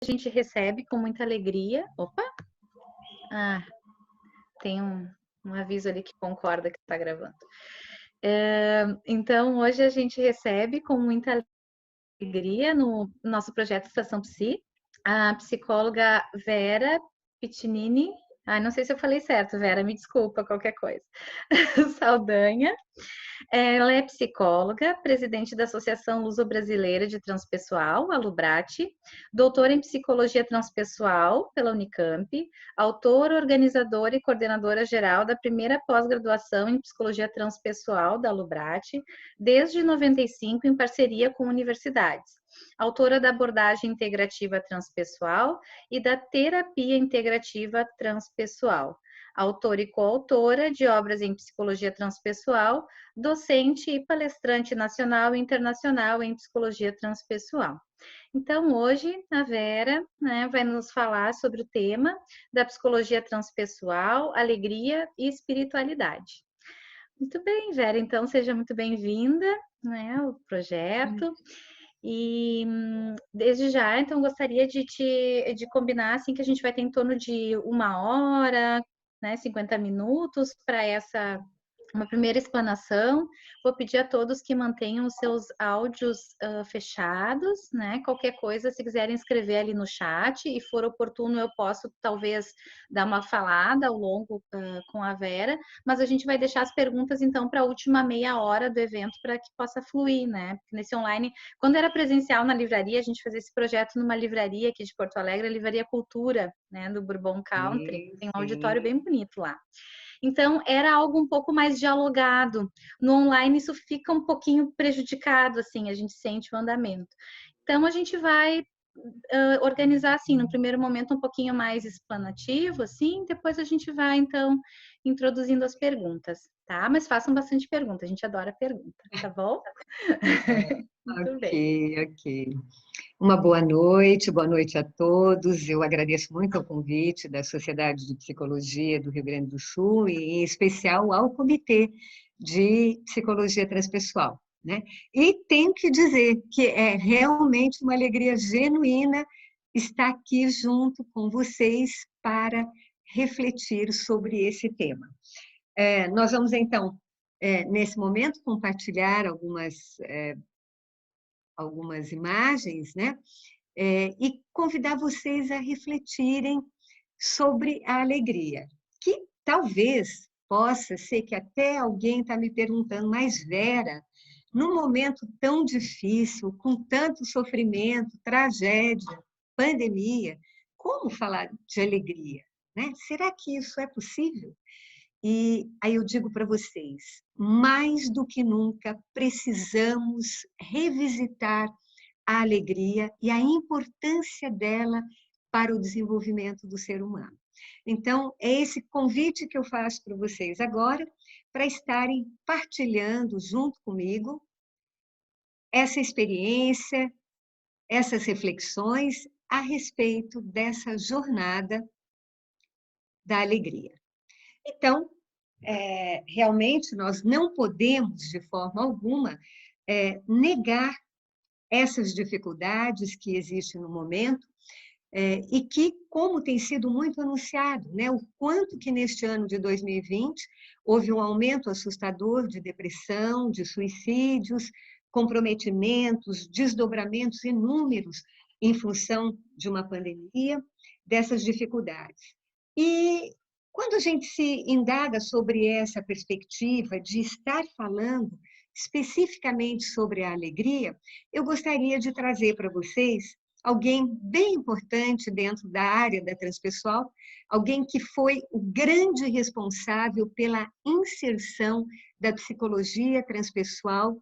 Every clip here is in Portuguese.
A gente recebe com muita alegria. Opa! Tem um aviso ali que concorda que está gravando. Então, hoje a gente recebe com muita alegria no nosso projeto Estação Psi, a psicóloga Vera Pitinini. Não sei se eu falei certo, Vera, me desculpa qualquer coisa. Saldanha. Ela é psicóloga, presidente da Associação Luso-Brasileira de Transpessoal, a Lubrate, doutora em Psicologia Transpessoal pela Unicamp, autora, organizadora e coordenadora geral da primeira pós-graduação em Psicologia Transpessoal da Lubrate, desde 95 em parceria com universidades. Autora da abordagem integrativa transpessoal e da terapia integrativa transpessoal. Autora e coautora de obras em psicologia transpessoal, docente e palestrante nacional e internacional em psicologia transpessoal. Então, hoje, a Vera, vai nos falar sobre o tema da psicologia transpessoal, alegria e espiritualidade. Muito bem, Vera, então seja muito bem-vinda, ao projeto. E desde já, então, gostaria de combinar assim que a gente vai ter em torno de 1 hora, 50 minutos para uma primeira explanação. Vou pedir a todos que mantenham os seus áudios fechados, Qualquer coisa, se quiserem escrever ali no chat e for oportuno, eu posso talvez dar uma falada ao longo com a Vera, mas a gente vai deixar as perguntas então para a última meia hora do evento para que possa fluir, Porque nesse online, quando era presencial na livraria, a gente fazia esse projeto numa livraria aqui de Porto Alegre, a Livraria Cultura, do Bourbon Country, tem um auditório bem bonito lá. Então, era algo um pouco mais dialogado. No online, isso fica um pouquinho prejudicado, assim, a gente sente o andamento. Então, a gente vai organizar, assim, no primeiro momento, um pouquinho mais explanativo, assim, depois a gente vai, então, introduzindo as perguntas, tá? Mas façam bastante pergunta, a gente adora pergunta, tá bom? Muito bem. Ok. Uma boa noite a todos. Eu agradeço muito o convite da Sociedade de Psicologia do Rio Grande do Sul e, em especial, ao Comitê de Psicologia Transpessoal, E tenho que dizer que é realmente uma alegria genuína estar aqui junto com vocês para refletir sobre esse tema. Nós vamos, então, nesse momento, compartilhar algumas imagens, e convidar vocês a refletirem sobre a alegria, que talvez possa ser que até alguém está me perguntando, mas Vera, num momento tão difícil, com tanto sofrimento, tragédia, pandemia, como falar de alegria? Será que isso é possível? E aí eu digo para vocês, mais do que nunca, precisamos revisitar a alegria e a importância dela para o desenvolvimento do ser humano. Então, é esse convite que eu faço para vocês agora, para estarem partilhando junto comigo essa experiência, essas reflexões a respeito dessa jornada da alegria. Então, realmente, nós não podemos, de forma alguma, negar essas dificuldades que existem no momento e que, como tem sido muito anunciado, o quanto que neste ano de 2020 houve um aumento assustador de depressão, de suicídios, comprometimentos, desdobramentos inúmeros em função de uma pandemia, dessas dificuldades. E quando a gente se indaga sobre essa perspectiva de estar falando especificamente sobre a alegria, eu gostaria de trazer para vocês alguém bem importante dentro da área da transpessoal, alguém que foi o grande responsável pela inserção da psicologia transpessoal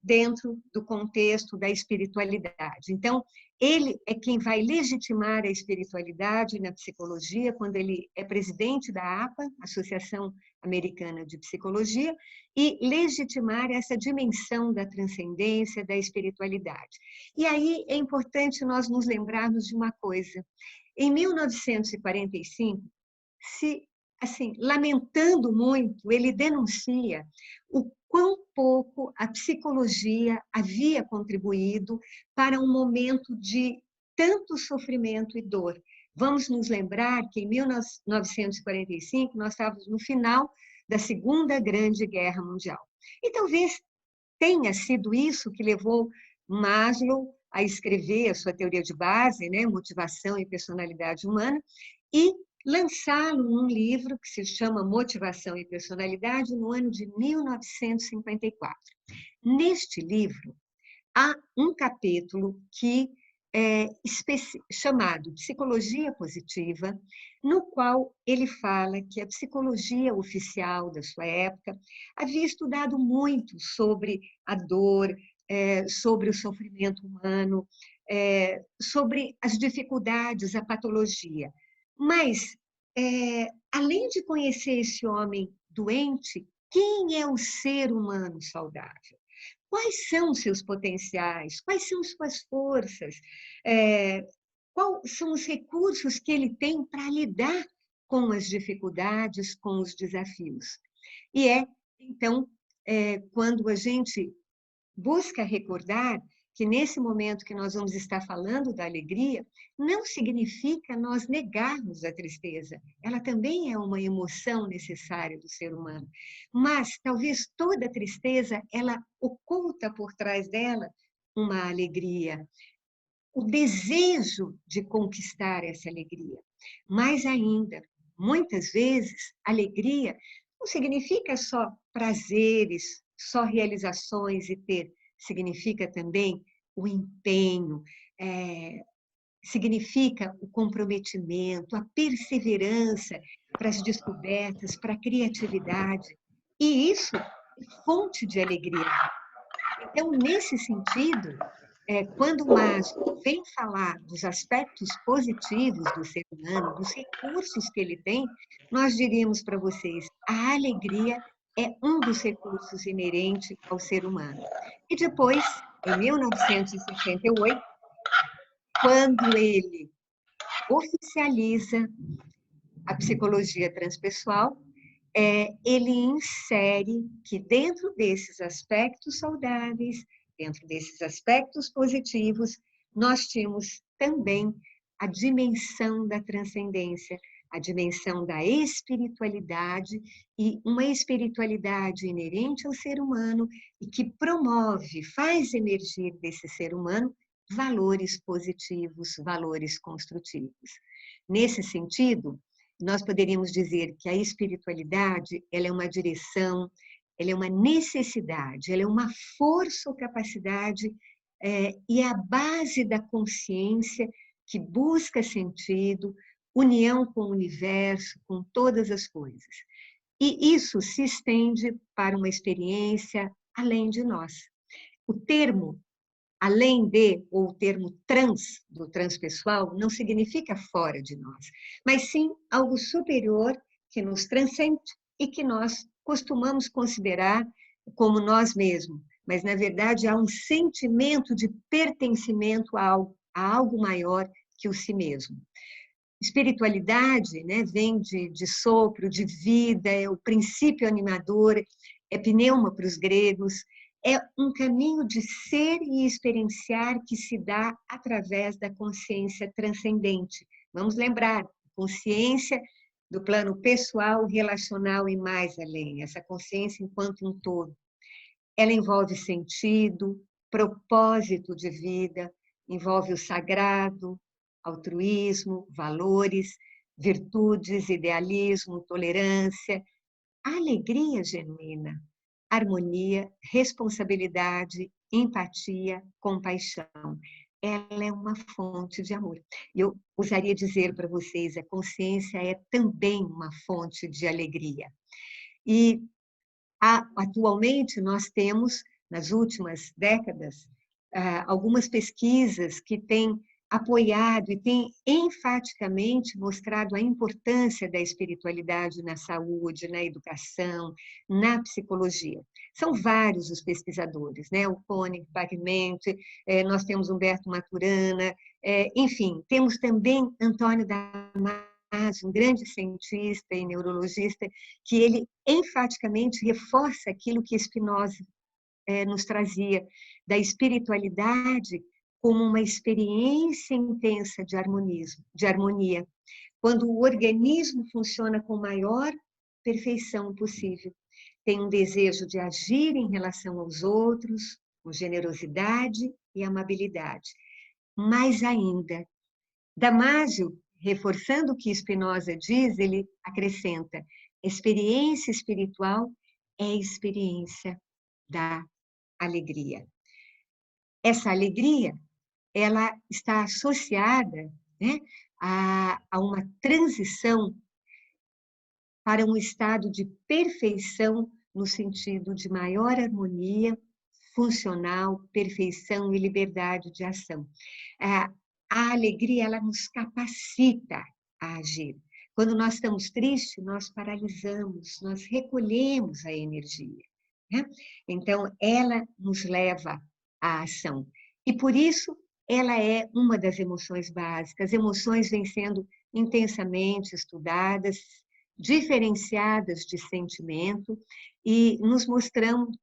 dentro do contexto da espiritualidade. Então, ele é quem vai legitimar a espiritualidade na psicologia, quando ele é presidente da APA, Associação Americana de Psicologia, e legitimar essa dimensão da transcendência, da espiritualidade. E aí é importante nós nos lembrarmos de uma coisa. Em 1945, lamentando muito, ele denuncia o quão pouco a psicologia havia contribuído para um momento de tanto sofrimento e dor. Vamos nos lembrar que em 1945 nós estávamos no final da Segunda Grande Guerra Mundial. E talvez tenha sido isso que levou Maslow a escrever a sua teoria de base, né, Motivação e Personalidade Humana, e lançá-lo num livro que se chama Motivação e Personalidade, no ano de 1954. Neste livro, há um capítulo que chamado Psicologia Positiva, no qual ele fala que a psicologia oficial da sua época havia estudado muito sobre a dor, sobre o sofrimento humano, sobre as dificuldades, a patologia. Mas, além de conhecer esse homem doente, quem é o ser humano saudável? Quais são os seus potenciais? Quais são suas forças? Quais são os recursos que ele tem para lidar com as dificuldades, com os desafios? E então, quando a gente busca recordar que nesse momento que nós vamos estar falando da alegria, não significa nós negarmos a tristeza. Ela também é uma emoção necessária do ser humano. Mas talvez toda tristeza, ela oculta por trás dela uma alegria, o desejo de conquistar essa alegria. Mais ainda, muitas vezes, alegria não significa só prazeres, só realizações e ter. Significa também o empenho, significa o comprometimento, a perseverança para as descobertas, para a criatividade. E isso é fonte de alegria. Então, nesse sentido, quando o Maslow vem falar dos aspectos positivos do ser humano, dos recursos que ele tem, nós diríamos para vocês, a alegria é um dos recursos inerentes ao ser humano. E depois, em 1968, quando ele oficializa a psicologia transpessoal, ele insere que dentro desses aspectos saudáveis, dentro desses aspectos positivos, nós tínhamos também a dimensão da transcendência, a dimensão da espiritualidade, e uma espiritualidade inerente ao ser humano e que promove, faz emergir desse ser humano valores positivos, valores construtivos. Nesse sentido, nós poderíamos dizer que a espiritualidade, ela é uma direção, ela é uma necessidade, ela é uma força ou capacidade, e é a base da consciência que busca sentido, união com o universo, com todas as coisas. E isso se estende para uma experiência além de nós. O termo além de, ou o termo trans, do transpessoal, não significa fora de nós, mas sim algo superior que nos transcende e que nós costumamos considerar como nós mesmos, mas na verdade há um sentimento de pertencimento a algo maior que o si mesmo. Espiritualidade, né, vem de sopro, de vida, é o princípio animador, é pneuma para os gregos, é um caminho de ser e experienciar que se dá através da consciência transcendente. Vamos lembrar, consciência do plano pessoal, relacional e mais além, essa consciência enquanto um todo. Ela envolve sentido, propósito de vida, envolve o sagrado, altruísmo, valores, virtudes, idealismo, tolerância, alegria genuína, harmonia, responsabilidade, empatia, compaixão. Ela é uma fonte de amor. Eu ousaria dizer para vocês, a consciência é também uma fonte de alegria. E atualmente nós temos, nas últimas décadas, algumas pesquisas que têm apoiado e têm enfaticamente mostrado a importância da espiritualidade na saúde, na educação, na psicologia. São vários os pesquisadores, né? O Koenig, Parmente, nós temos Humberto Maturana, enfim, temos também Antônio Damasio, um grande cientista e neurologista, que ele enfaticamente reforça aquilo que Spinoza nos trazia, da espiritualidade como uma experiência intensa de harmonia, quando o organismo funciona com maior perfeição possível. Tem um desejo de agir em relação aos outros, com generosidade e amabilidade. Mais ainda, Damásio, reforçando o que Spinoza diz, ele acrescenta: experiência espiritual é a experiência da alegria. Essa alegria, ela está associada, né, a uma transição para um estado de perfeição, no sentido de maior harmonia funcional, perfeição e liberdade de ação. A alegria, ela nos capacita a agir. Quando nós estamos tristes, nós paralisamos, nós recolhemos a energia, né? Então, ela nos leva à ação. E, por isso, ela é uma das emoções básicas. As emoções vêm sendo intensamente estudadas, diferenciadas de sentimento, e nos mostramos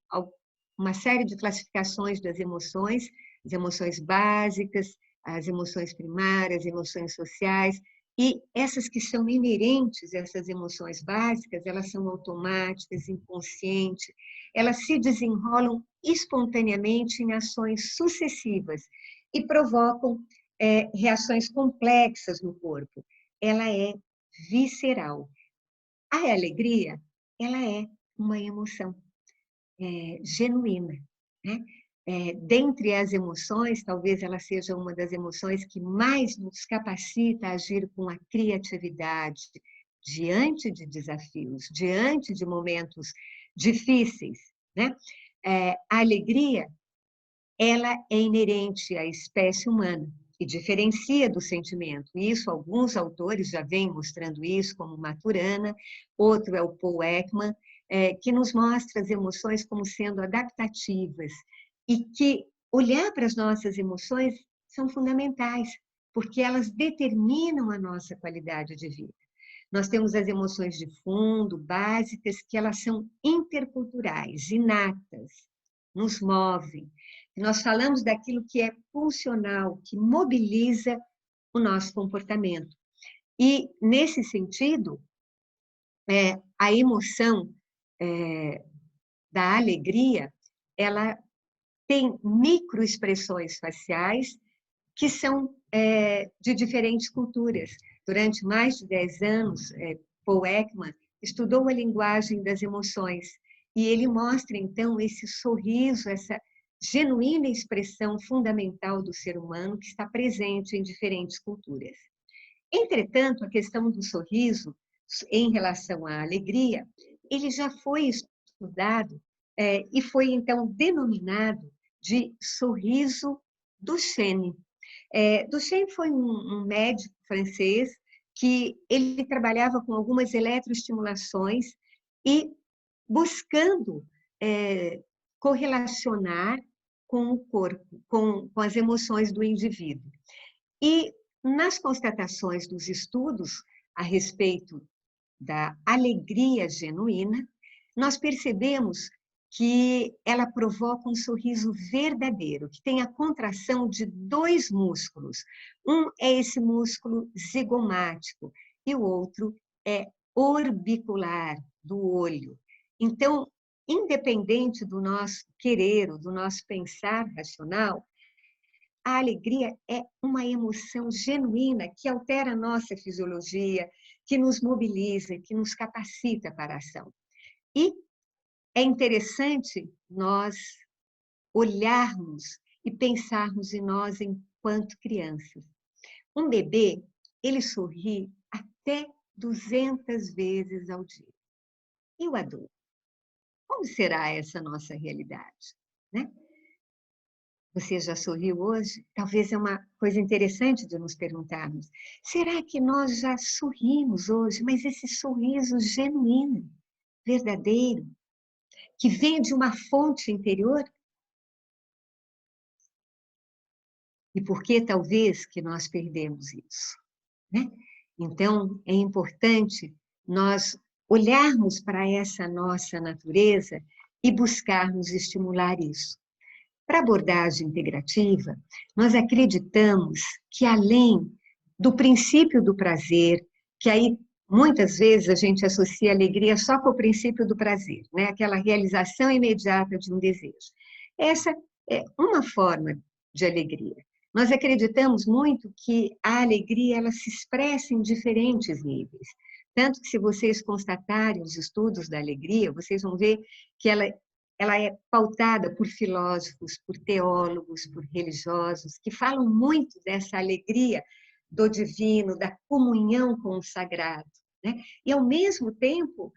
uma série de classificações das emoções, as emoções básicas, as emoções primárias, as emoções sociais, e essas que são inerentes, essas emoções básicas, elas são automáticas, inconscientes, elas se desenrolam espontaneamente em ações sucessivas e provocam reações complexas no corpo. Ela é visceral. A alegria, ela é uma emoção genuína, né? Dentre as emoções, talvez ela seja uma das emoções que mais nos capacita a agir com a criatividade diante de desafios, diante de momentos difíceis, né? A alegria, ela é inerente à espécie humana e diferencia do sentimento. Isso, alguns autores já vêm mostrando isso, como Maturana, outro é o Paul Ekman, que nos mostra as emoções como sendo adaptativas e que olhar para as nossas emoções são fundamentais, porque elas determinam a nossa qualidade de vida. Nós temos as emoções de fundo, básicas, que elas são interculturais, inatas, nos movem. Nós falamos daquilo que é funcional, que mobiliza o nosso comportamento. E, nesse sentido, a emoção da alegria, ela tem microexpressões faciais que são de diferentes culturas. Durante mais de 10 anos, Paul Ekman estudou a linguagem das emoções e ele mostra, então, esse sorriso, essa genuína expressão fundamental do ser humano que está presente em diferentes culturas. Entretanto, a questão do sorriso, em relação à alegria, ele já foi estudado e foi, então, denominado de sorriso Duchenne. Duchenne foi um médico francês que ele trabalhava com algumas eletroestimulações e buscando correlacionar com o corpo, com as emoções do indivíduo. E nas constatações dos estudos a respeito da alegria genuína, nós percebemos que ela provoca um sorriso verdadeiro, que tem a contração de 2 músculos. Um é esse músculo zigomático e o outro é orbicular, do olho. Então, independente do nosso querer, do nosso pensar racional, a alegria é uma emoção genuína que altera a nossa fisiologia, que nos mobiliza, que nos capacita para a ação. E é interessante nós olharmos e pensarmos em nós enquanto crianças. Um bebê, ele sorri até 200 vezes ao dia. E o adulto? Como será essa nossa realidade, né? Você já sorriu hoje? Talvez é uma coisa interessante de nos perguntarmos. Será que nós já sorrimos hoje? Mas esse sorriso genuíno, verdadeiro, que vem de uma fonte interior? E por que talvez que nós perdemos isso, né? Então, é importante nós olharmos para essa nossa natureza e buscarmos estimular isso. Para a abordagem integrativa, nós acreditamos que além do princípio do prazer, que aí muitas vezes a gente associa a alegria só com o princípio do prazer, né? Aquela realização imediata de um desejo. Essa é uma forma de alegria. Nós acreditamos muito que a alegria ela se expressa em diferentes níveis. Tanto que, se vocês constatarem os estudos da alegria, vocês vão ver que ela é pautada por filósofos, por teólogos, por religiosos, que falam muito dessa alegria do divino, da comunhão com o sagrado, né? E, ao mesmo tempo,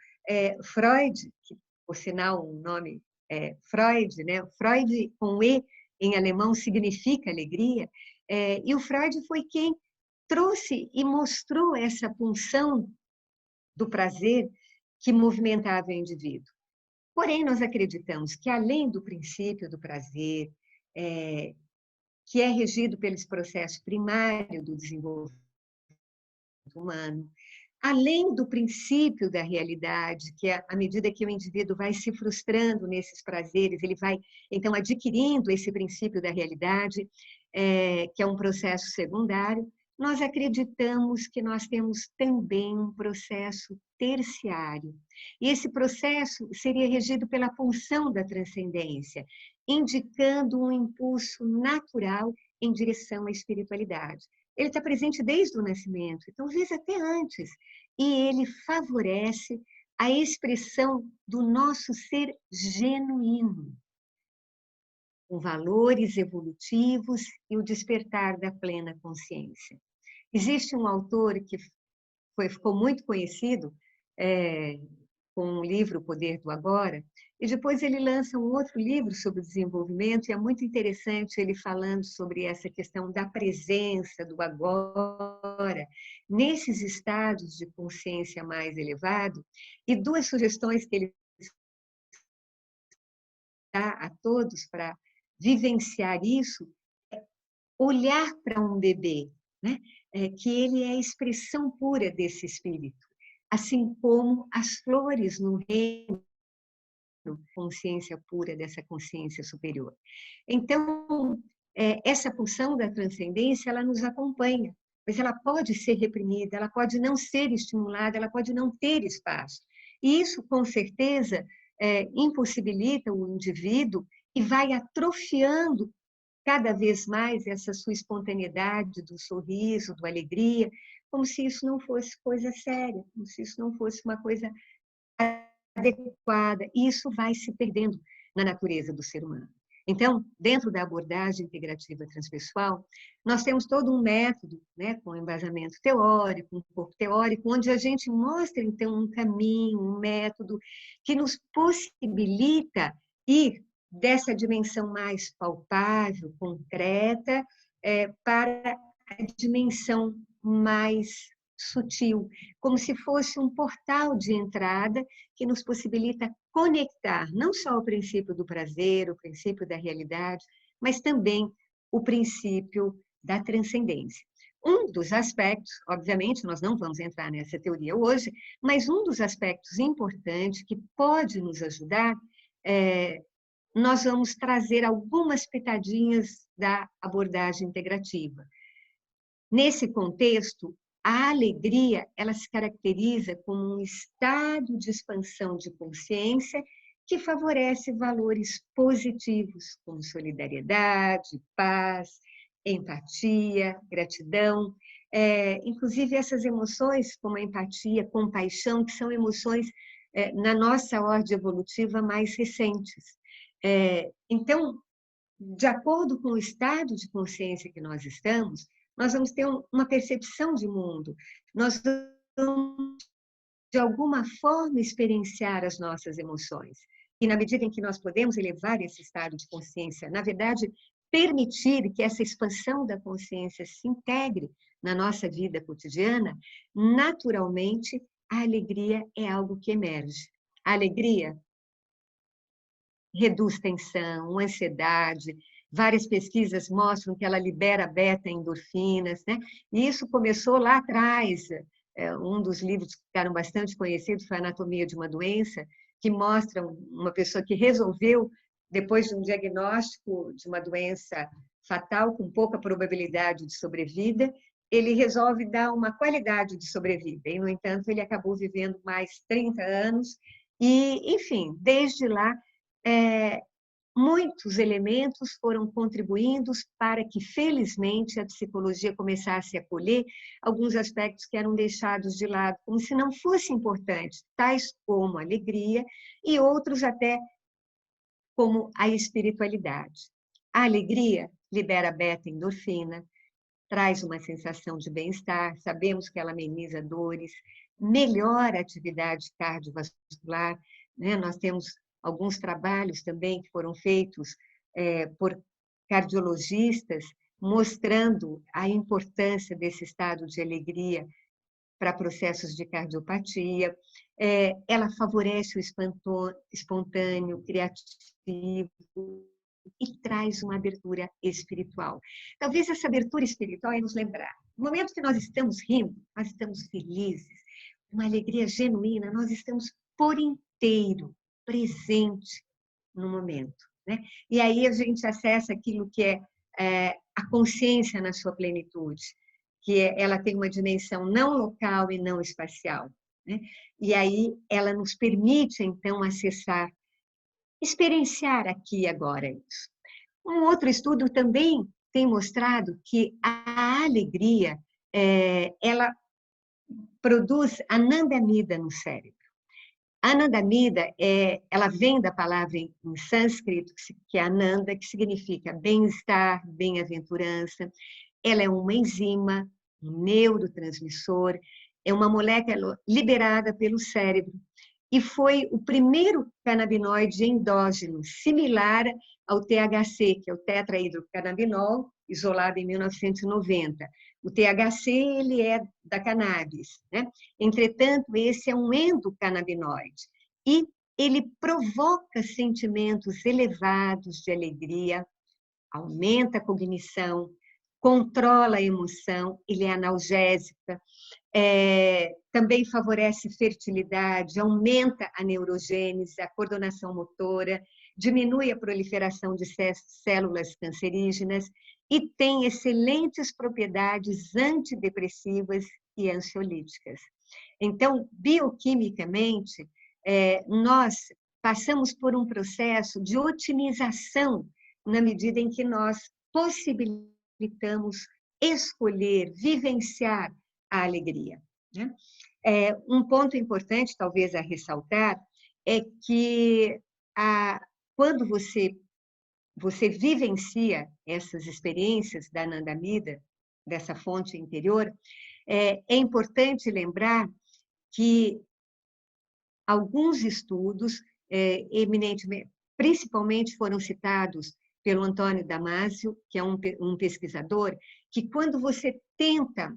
Freud, que, por sinal, o nome é Freud, né? Freud com E em alemão significa alegria, e o Freud foi quem trouxe e mostrou essa pulsão do prazer que movimentava o indivíduo. Porém, nós acreditamos que, além do princípio do prazer, que é regido pelos processos primários do desenvolvimento humano, além do princípio da realidade, que à medida que o indivíduo vai se frustrando nesses prazeres, ele vai, então, adquirindo esse princípio da realidade, que é um processo secundário, nós acreditamos que nós temos também um processo terciário. E esse processo seria regido pela pulsão da transcendência, indicando um impulso natural em direção à espiritualidade. Ele está presente desde o nascimento, então, às vezes até antes, e ele favorece a expressão do nosso ser genuíno, com valores evolutivos e o despertar da plena consciência. Existe um autor que ficou muito conhecido com o livro O Poder do Agora, e depois ele lança um outro livro sobre desenvolvimento, e é muito interessante ele falando sobre essa questão da presença, do agora, nesses estados de consciência mais elevado, e duas sugestões que ele dá a todos para vivenciar isso, é olhar para um bebê, né? Que ele é a expressão pura desse espírito, assim como as flores no reino, consciência pura dessa consciência superior. Então, essa pulsão da transcendência, ela nos acompanha, mas ela pode ser reprimida, ela pode não ser estimulada, ela pode não ter espaço. E isso, com certeza, impossibilita o indivíduo e vai atrofiando cada vez mais essa sua espontaneidade do sorriso, da alegria, como se isso não fosse coisa séria, como se isso não fosse uma coisa adequada, e isso vai se perdendo na natureza do ser humano. Então, dentro da abordagem integrativa transpessoal, nós temos todo um método, né, com embasamento teórico, um corpo teórico, onde a gente mostra, então, um caminho, um método que nos possibilita ir dessa dimensão mais palpável, concreta, para a dimensão mais sutil, como se fosse um portal de entrada que nos possibilita conectar não só o princípio do prazer, o princípio da realidade, mas também o princípio da transcendência. Um dos aspectos, obviamente, nós não vamos entrar nessa teoria hoje, mas um dos aspectos importantes que pode nos ajudar, nós vamos trazer algumas pitadinhas da abordagem integrativa. Nesse contexto, a alegria, ela se caracteriza como um estado de expansão de consciência que favorece valores positivos, como solidariedade, paz, empatia, gratidão. Inclusive, essas emoções, como a empatia, compaixão, que são emoções, na nossa ordem evolutiva, mais recentes. Então, de acordo com o estado de consciência que nós estamos, nós vamos ter uma percepção de mundo, nós vamos, de alguma forma, experienciar as nossas emoções. E, na medida em que nós podemos elevar esse estado de consciência, na verdade, permitir que essa expansão da consciência se integre na nossa vida cotidiana, naturalmente, a alegria é algo que emerge. A alegria reduz tensão, ansiedade. Várias pesquisas mostram que ela libera beta-endorfinas, né? E isso começou lá atrás. Um dos livros que ficaram bastante conhecidos foi Anatomia de uma Doença, que mostra uma pessoa que resolveu depois de um diagnóstico de uma doença fatal, com pouca probabilidade de sobrevida, ele resolve dar uma qualidade de sobrevida. E, no entanto, ele acabou vivendo mais 30 anos. E, enfim, desde lá, muitos elementos foram contribuindo para que, felizmente, a psicologia começasse a acolher alguns aspectos que eram deixados de lado, como se não fossem importantes, tais como a alegria e outros até como a espiritualidade. A alegria libera beta-endorfina, traz uma sensação de bem-estar, sabemos que ela ameniza dores, melhora a atividade cardiovascular, né? Nós temos alguns trabalhos também que foram feitos por cardiologistas, mostrando a importância desse estado de alegria para processos de cardiopatia. Ela favorece o espontâneo, criativo, e traz uma abertura espiritual. Talvez essa abertura espiritual é nos lembrar. No momento que nós estamos rindo, nós estamos felizes, uma alegria genuína, nós estamos por inteiro presente no momento, né? E aí a gente acessa aquilo que é a consciência na sua plenitude, que ela tem uma dimensão não local e não espacial, né? E aí ela nos permite, então, acessar, experienciar aqui e agora isso. Um outro estudo também tem mostrado que a alegria, ela produz anandamida no cérebro. A anandamida, ela vem da palavra em sânscrito, que é ananda, que significa bem-estar, bem-aventurança. Ela é uma enzima, um neurotransmissor, é uma molécula liberada pelo cérebro e foi o primeiro canabinoide endógeno, similar ao THC, que é o tetrahidrocannabinol, isolado em 1990. O THC, ele é da cannabis, né? Entretanto, esse é um endocannabinoide e ele provoca sentimentos elevados de alegria, aumenta a cognição, controla a emoção, ele é analgésica, também favorece fertilidade, aumenta a neurogênese, a coordenação motora, diminui a proliferação de células cancerígenas e tem excelentes propriedades antidepressivas e ansiolíticas. Então, bioquimicamente, nós passamos por um processo de otimização na medida em que nós possibilitamos escolher, vivenciar a alegria, né? Um ponto importante, talvez, a ressaltar, é que quando você vivencia essas experiências da anandamida, dessa fonte interior, é importante lembrar que alguns estudos, eminentemente, principalmente foram citados pelo Antônio Damasio, que é um pesquisador, que quando você tenta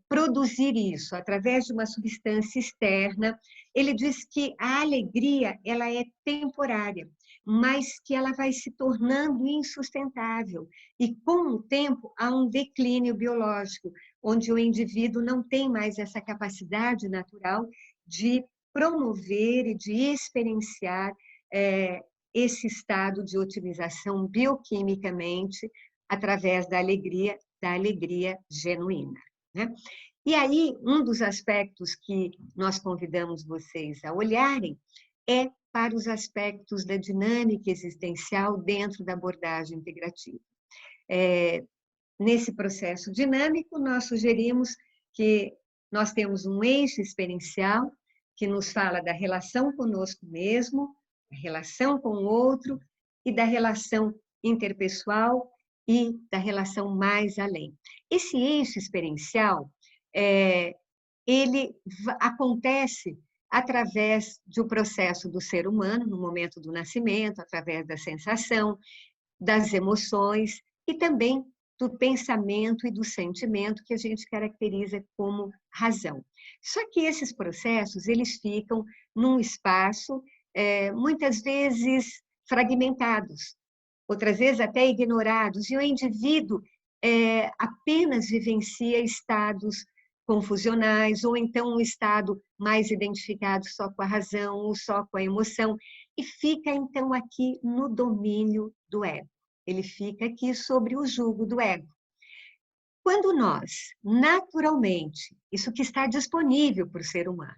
produzir isso através de uma substância externa, ele diz que a alegria ela é temporária, mas que ela vai se tornando insustentável. E, com o tempo, há um declínio biológico, onde o indivíduo não tem mais essa capacidade natural de promover e de experienciar esse estado de otimização bioquimicamente através da alegria genuína, né? E aí, um dos aspectos que nós convidamos vocês a olharem é para os aspectos da dinâmica existencial dentro da abordagem integrativa. Nesse processo dinâmico, nós sugerimos que nós temos um eixo experiencial que nos fala da relação conosco mesmo, da relação com o outro e da relação interpessoal e da relação mais além. Esse eixo experiencial, ele acontece através do processo do ser humano, no momento do nascimento, através da sensação, das emoções e também do pensamento e do sentimento que a gente caracteriza como razão. Só que esses processos, eles ficam num espaço, muitas vezes fragmentados, outras vezes até ignorados, e o indivíduo apenas vivencia estados confusionais, ou então um estado mais identificado só com a razão, ou só com a emoção. e fica, então, aqui no domínio do ego. Ele fica aqui sobre o jugo do ego. Quando nós, naturalmente, isso que está disponível para o ser humano,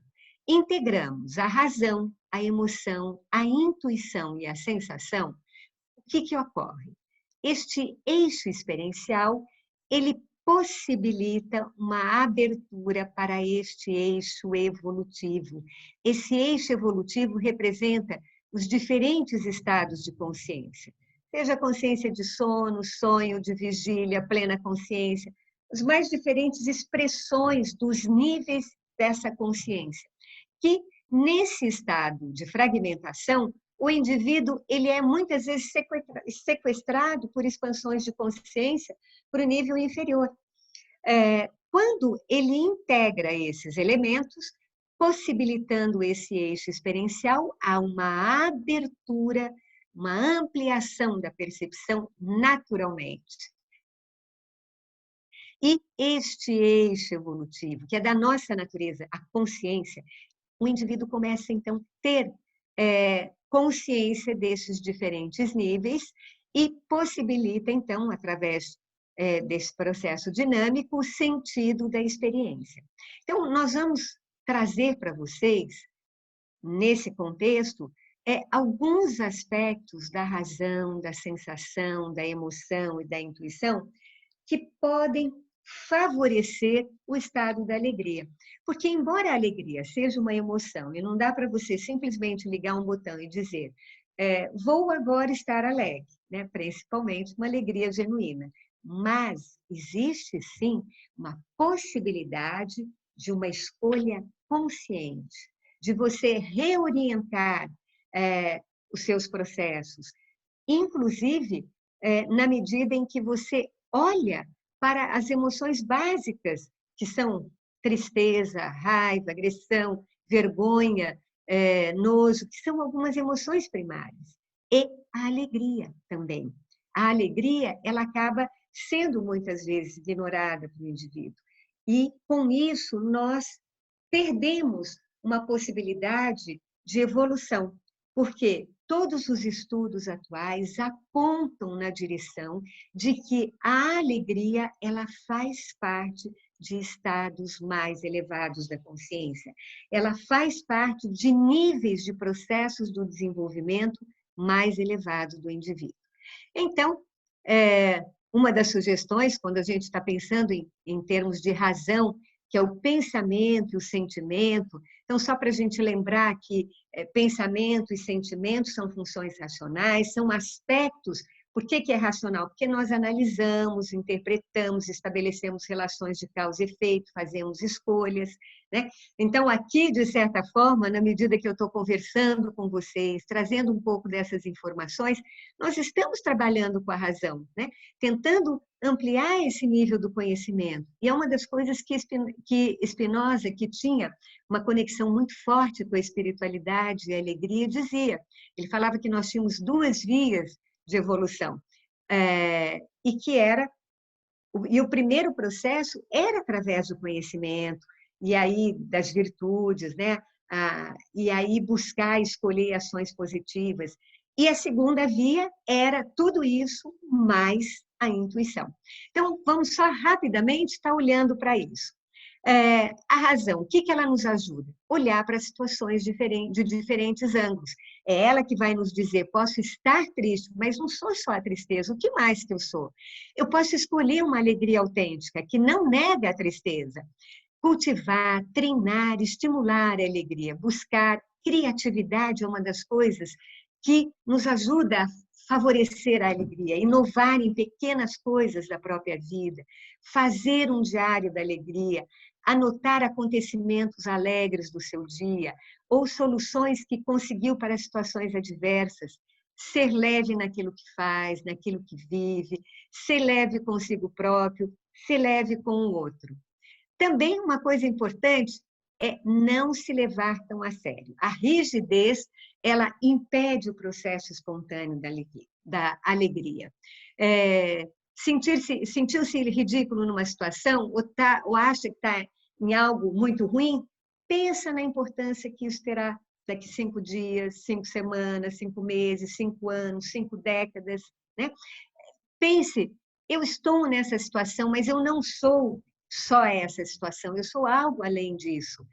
integramos a razão, a emoção, a intuição e a sensação, o que ocorre? Este eixo experiencial, ele possibilita uma abertura para este eixo evolutivo. Esse eixo evolutivo representa os diferentes estados de consciência, seja consciência de sono, sonho, de vigília, plena consciência, as mais diferentes expressões dos níveis dessa consciência, que nesse estado de fragmentação, o indivíduo ele é muitas vezes sequestrado por expansões de consciência para o nível inferior. Quando ele integra esses elementos, possibilitando esse eixo experiencial, há uma abertura, uma ampliação da percepção naturalmente. E este eixo evolutivo, que é da nossa natureza, a consciência, o indivíduo começa, então, a ter consciência desses diferentes níveis e possibilita, então, através desse processo dinâmico, o sentido da experiência. Então, nós vamos trazer para vocês, nesse contexto, alguns aspectos da razão, da sensação, da emoção e da intuição que podem favorecer o estado da alegria. Porque, embora a alegria seja uma emoção, e não dá para você simplesmente ligar um botão e dizer vou agora estar alegre, né? Principalmente uma alegria genuína. Mas existe, sim, uma possibilidade de uma escolha consciente, de você reorientar os seus processos, inclusive na medida em que você olha para as emoções básicas, que são tristeza, raiva, agressão, vergonha, nojo, que são algumas emoções primárias. E a alegria também. A alegria, ela acaba sendo muitas vezes ignorada pelo indivíduo. E, com isso, nós perdemos uma possibilidade de evolução, porque todos os estudos atuais apontam na direção de que a alegria ela faz parte de estados mais elevados da consciência. Ela faz parte de níveis de processos do desenvolvimento mais elevados do indivíduo. Então, uma das sugestões, quando a gente está pensando em termos de razão, que é o pensamento e o sentimento. Então, só para a gente lembrar que pensamento e sentimento são funções racionais, são aspectos. Por que é racional? Porque nós analisamos, interpretamos, estabelecemos relações de causa e efeito, fazemos escolhas, né? Então, aqui, de certa forma, na medida que eu estou conversando com vocês, trazendo um pouco dessas informações, nós estamos trabalhando com a razão, né? Tentando ampliar esse nível do conhecimento. E é uma das coisas que Spinoza, que tinha uma conexão muito forte com a espiritualidade e a alegria, dizia. Ele falava que nós tínhamos duas vias de evolução, e o primeiro processo era através do conhecimento, e aí das virtudes, né? E aí buscar escolher ações positivas. E a segunda via era tudo isso mais a intuição. Então, vamos só rapidamente estar olhando para isso. A razão, o que ela nos ajuda? Olhar para situações de diferentes ângulos. É ela que vai nos dizer, posso estar triste, mas não sou só a tristeza, o que mais que eu sou? Eu posso escolher uma alegria autêntica, que não nega a tristeza. Cultivar, treinar, estimular a alegria, buscar criatividade é uma das coisas que nos ajuda a favorecer a alegria, inovar em pequenas coisas da própria vida, fazer um diário da alegria, anotar acontecimentos alegres do seu dia ou soluções que conseguiu para situações adversas, ser leve naquilo que faz, naquilo que vive, ser leve consigo próprio, ser leve com o outro. Também uma coisa importante é não se levar tão a sério. A rigidez, ela impede o processo espontâneo da alegria. Sentiu-se ridículo numa situação, ou acha que está em algo muito ruim, pensa na importância que isso terá daqui 5 dias, 5 semanas, 5 meses, 5 anos, 5 décadas, né? Pense, eu estou nessa situação, mas eu não sou só essa situação, eu sou algo além disso.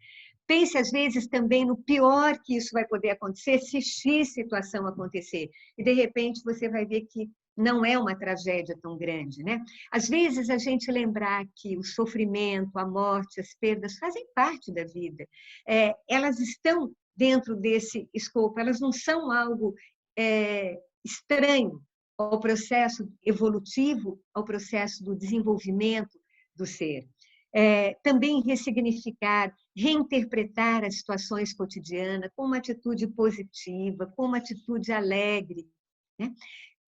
Pense, às vezes, também no pior que isso vai poder acontecer se X situação acontecer. E, de repente, você vai ver que não é uma tragédia tão grande, né? Às vezes, a gente lembrar que o sofrimento, a morte, as perdas fazem parte da vida. Elas estão dentro desse escopo, elas não são algo estranho ao processo evolutivo, ao processo do desenvolvimento do ser. Também ressignificar, reinterpretar as situações cotidianas com uma atitude positiva, com uma atitude alegre, né?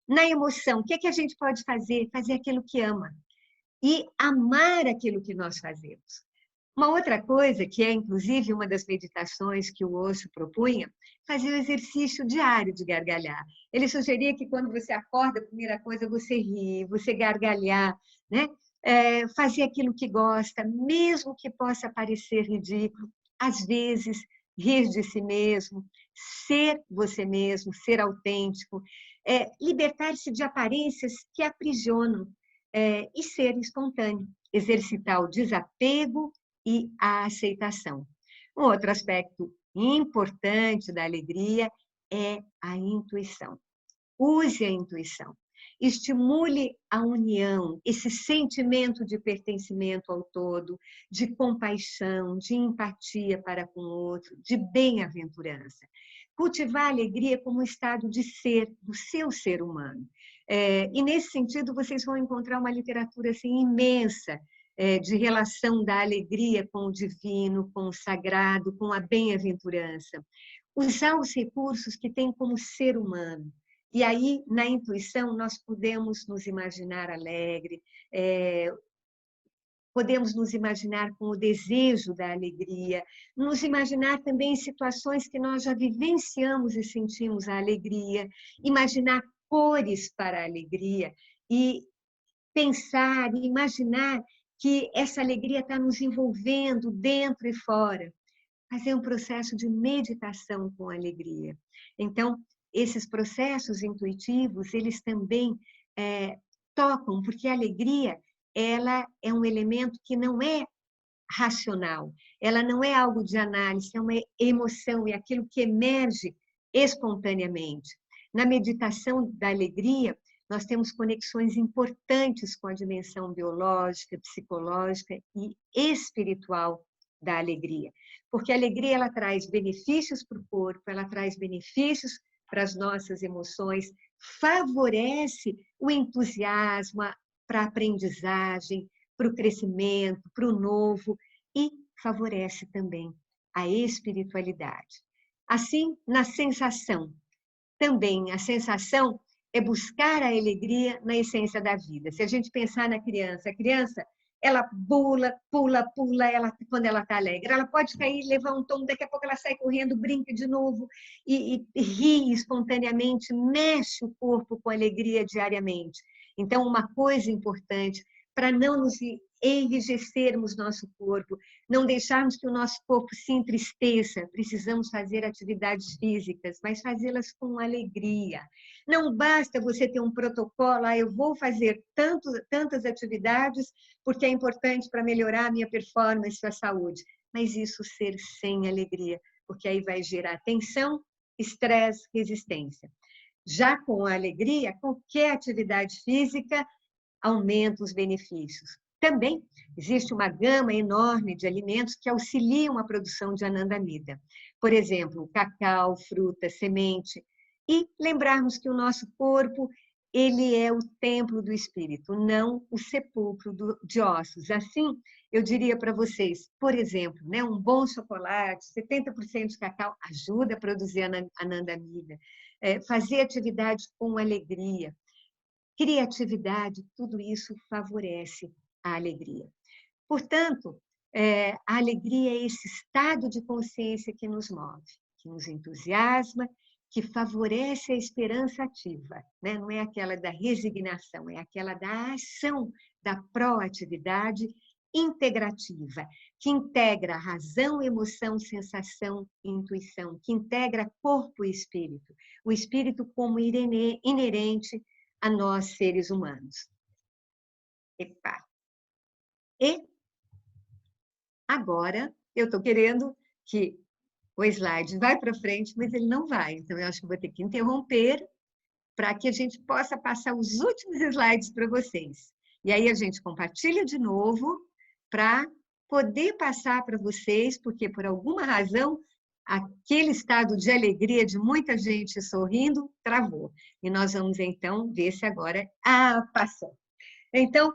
Na emoção, o que é que a gente pode fazer? Fazer aquilo que ama e amar aquilo que nós fazemos. Uma outra coisa, que é inclusive uma das meditações que o Osho propunha, fazer o exercício diário de gargalhar. Ele sugeria que quando você acorda, a primeira coisa, você rir, você gargalhar, né? Fazer aquilo que gosta, mesmo que possa parecer ridículo, às vezes rir de si mesmo, ser você mesmo, ser autêntico, libertar-se de aparências que aprisionam, e ser espontâneo, exercitar o desapego e a aceitação. Um outro aspecto importante da alegria é a intuição. Use a intuição. Estimule a união, esse sentimento de pertencimento ao todo, de compaixão, de empatia para com o outro, de bem-aventurança. Cultivar a alegria como um estado de ser, do seu ser humano. E, nesse sentido, vocês vão encontrar uma literatura assim, imensa, de relação da alegria com o divino, com o sagrado, com a bem-aventurança. Usar os recursos que tem como ser humano. E aí, na intuição, nós podemos nos imaginar alegre, podemos nos imaginar com o desejo da alegria, nos imaginar também em situações que nós já vivenciamos e sentimos a alegria, imaginar cores para a alegria e pensar e imaginar que essa alegria está nos envolvendo dentro e fora. Fazer um processo de meditação com alegria. Então, esses processos intuitivos, eles também tocam, porque a alegria, ela é um elemento que não é racional, ela não é algo de análise, é uma emoção, é aquilo que emerge espontaneamente. Na meditação da alegria, nós temos conexões importantes com a dimensão biológica, psicológica e espiritual da alegria. Porque a alegria, ela traz benefícios para o corpo, ela traz benefícios para as nossas emoções, favorece o entusiasmo para a aprendizagem, para o crescimento, para o novo, e favorece também a espiritualidade. Assim, na sensação, também a sensação é buscar a alegria na essência da vida. Se a gente pensar na criança, a criança, ela pula, quando ela está alegre. Ela pode cair, levar um tombo, daqui a pouco ela sai correndo, brinca de novo e ri espontaneamente, mexe o corpo com alegria diariamente. Então, uma coisa importante, para não nos enrijecermos nosso corpo, não deixarmos que o nosso corpo se entristeça, precisamos fazer atividades físicas, mas fazê-las com alegria. Não basta você ter um protocolo, eu vou fazer tantas atividades porque é importante para melhorar a minha performance, a saúde, mas isso ser sem alegria, porque aí vai gerar tensão, estresse, resistência. Já com a alegria, qualquer atividade física aumenta os benefícios. Também existe uma gama enorme de alimentos que auxiliam a produção de anandamida. Por exemplo, cacau, fruta, semente. E lembrarmos que o nosso corpo, ele é o templo do espírito, não o sepulcro de ossos. Assim, eu diria para vocês, por exemplo, né, um bom chocolate, 70% de cacau, ajuda a produzir anandamida. Fazer atividade com alegria. Criatividade, tudo isso favorece a alegria. Portanto, a alegria é esse estado de consciência que nos move, que nos entusiasma, que favorece a esperança ativa, né? Não é aquela da resignação, é aquela da ação, da proatividade integrativa, que integra razão, emoção, sensação e intuição, que integra corpo e espírito, o espírito como inerente a nós, seres humanos. Epa. E agora eu estou querendo que o slide vai para frente, mas ele não vai, então eu acho que vou ter que interromper para que a gente possa passar os últimos slides para vocês. E aí a gente compartilha de novo para poder passar para vocês, porque por alguma razão aquele estado de alegria de muita gente sorrindo travou. E nós vamos então ver se agora passou. Então,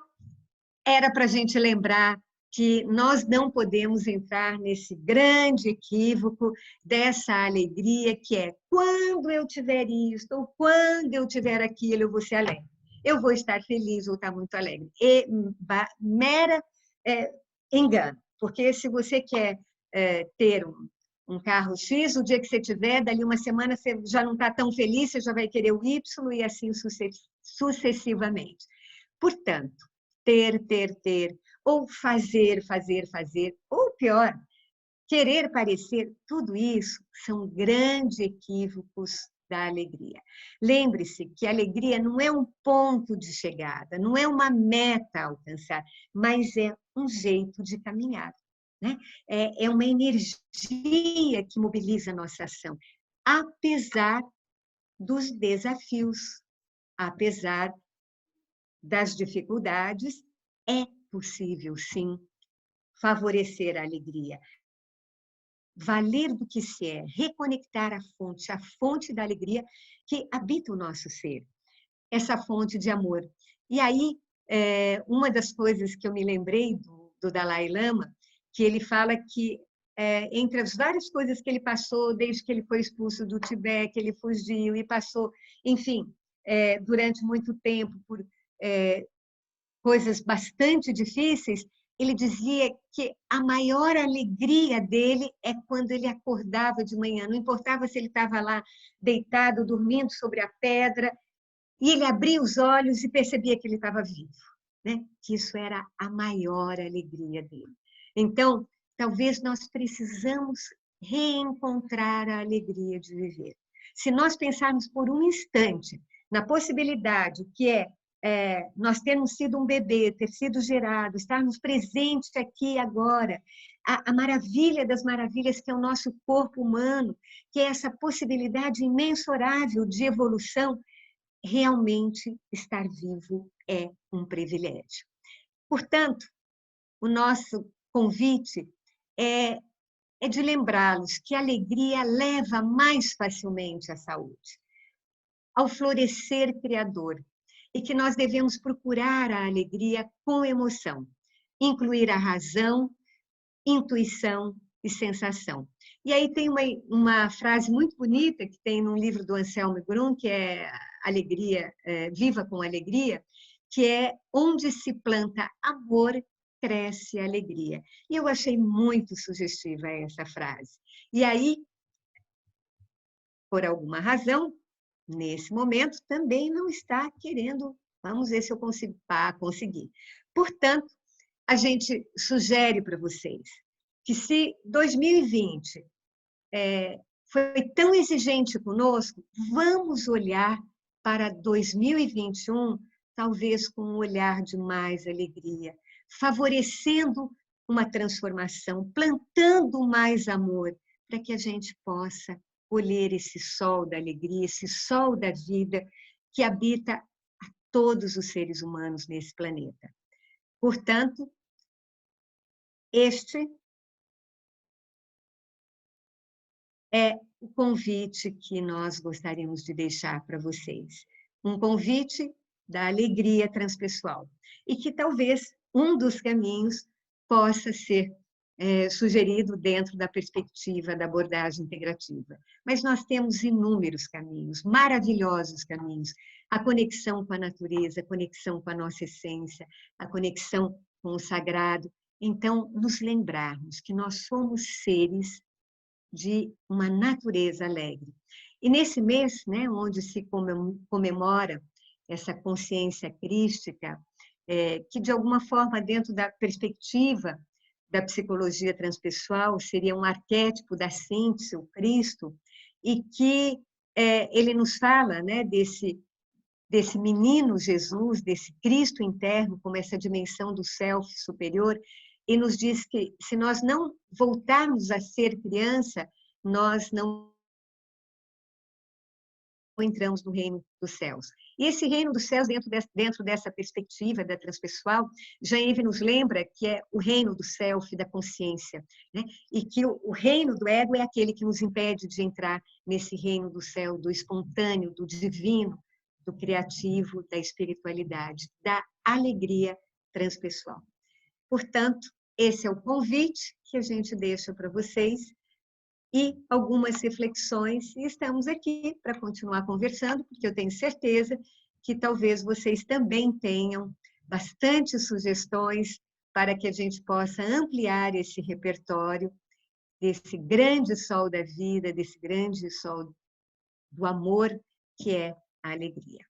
era para a gente lembrar que nós não podemos entrar nesse grande equívoco dessa alegria que é quando eu tiver isto, ou quando eu tiver aquilo, eu vou ser alegre. Eu vou estar feliz ou estar muito alegre. E mera engano, porque se você quer ter um carro X, o dia que você tiver, dali uma semana você já não está tão feliz, você já vai querer o Y e assim sucessivamente. Portanto, ter, ou fazer, ou pior, querer parecer, tudo isso são grandes equívocos da alegria. Lembre-se que a alegria não é um ponto de chegada, não é uma meta a alcançar, mas é um jeito de caminhar, né? É uma energia que mobiliza a nossa ação, apesar dos desafios, apesar das dificuldades, é possível, sim, favorecer a alegria. Valer do que se é, reconectar a fonte da alegria que habita o nosso ser, essa fonte de amor. E aí, uma das coisas que eu me lembrei do Dalai Lama, que ele fala que, entre as várias coisas que ele passou, desde que ele foi expulso do Tibete, que ele fugiu e passou, enfim, durante muito tempo por coisas bastante difíceis, ele dizia que a maior alegria dele é quando ele acordava de manhã, não importava se ele estava lá deitado, dormindo sobre a pedra, e ele abria os olhos e percebia que ele estava vivo, né? Que isso era a maior alegria dele. Então, talvez nós precisamos reencontrar a alegria de viver. Se nós pensarmos por um instante na possibilidade que nós termos sido um bebê, ter sido gerado, estarmos presentes aqui agora, a maravilha das maravilhas que é o nosso corpo humano, que é essa possibilidade imensurável de evolução, realmente estar vivo é um privilégio. Portanto, o nosso convite é de lembrá-los que a alegria leva mais facilmente à saúde, ao florescer criador, e que nós devemos procurar a alegria com emoção, incluir a razão, intuição e sensação. E aí tem uma frase muito bonita que tem num livro do Anselmo Grum, que é Alegria, Viva com Alegria, que é onde se planta amor, cresce alegria. E eu achei muito sugestiva essa frase. E aí, por alguma razão, nesse momento, também não está querendo, vamos ver se eu consigo conseguir. Portanto, a gente sugere para vocês que se 2020 foi tão exigente conosco, vamos olhar para 2021, talvez com um olhar de mais alegria, favorecendo uma transformação, plantando mais amor, para que a gente possa colher esse sol da alegria, esse sol da vida que habita a todos os seres humanos nesse planeta. Portanto, este é o convite que nós gostaríamos de deixar para vocês. Um convite da alegria transpessoal. E que talvez um dos caminhos possa ser sugerido dentro da perspectiva da abordagem integrativa. Mas nós temos inúmeros caminhos, maravilhosos caminhos. A conexão com a natureza, a conexão com a nossa essência, a conexão com o sagrado. Então, nos lembrarmos que nós somos seres de uma natureza alegre. E nesse mês, né, onde se comemora essa consciência crística, que de alguma forma, dentro da perspectiva da psicologia transpessoal, seria um arquétipo da síntese, o Cristo, e que ele nos fala, né, desse menino Jesus, desse Cristo interno, como essa dimensão do self superior, e nos diz que se nós não voltarmos a ser criança, nós não entramos no reino dos céus. E esse reino dos céus, dentro dessa perspectiva da transpessoal, Jean-Yves nos lembra que é o reino do self, da consciência, né? E que o reino do ego é aquele que nos impede de entrar nesse reino do céu, do espontâneo, do divino, do criativo, da espiritualidade, da alegria transpessoal. Portanto, esse é o convite que a gente deixa para vocês e algumas reflexões, e estamos aqui para continuar conversando, porque eu tenho certeza que talvez vocês também tenham bastante sugestões para que a gente possa ampliar esse repertório desse grande sol da vida, desse grande sol do amor, que é a alegria.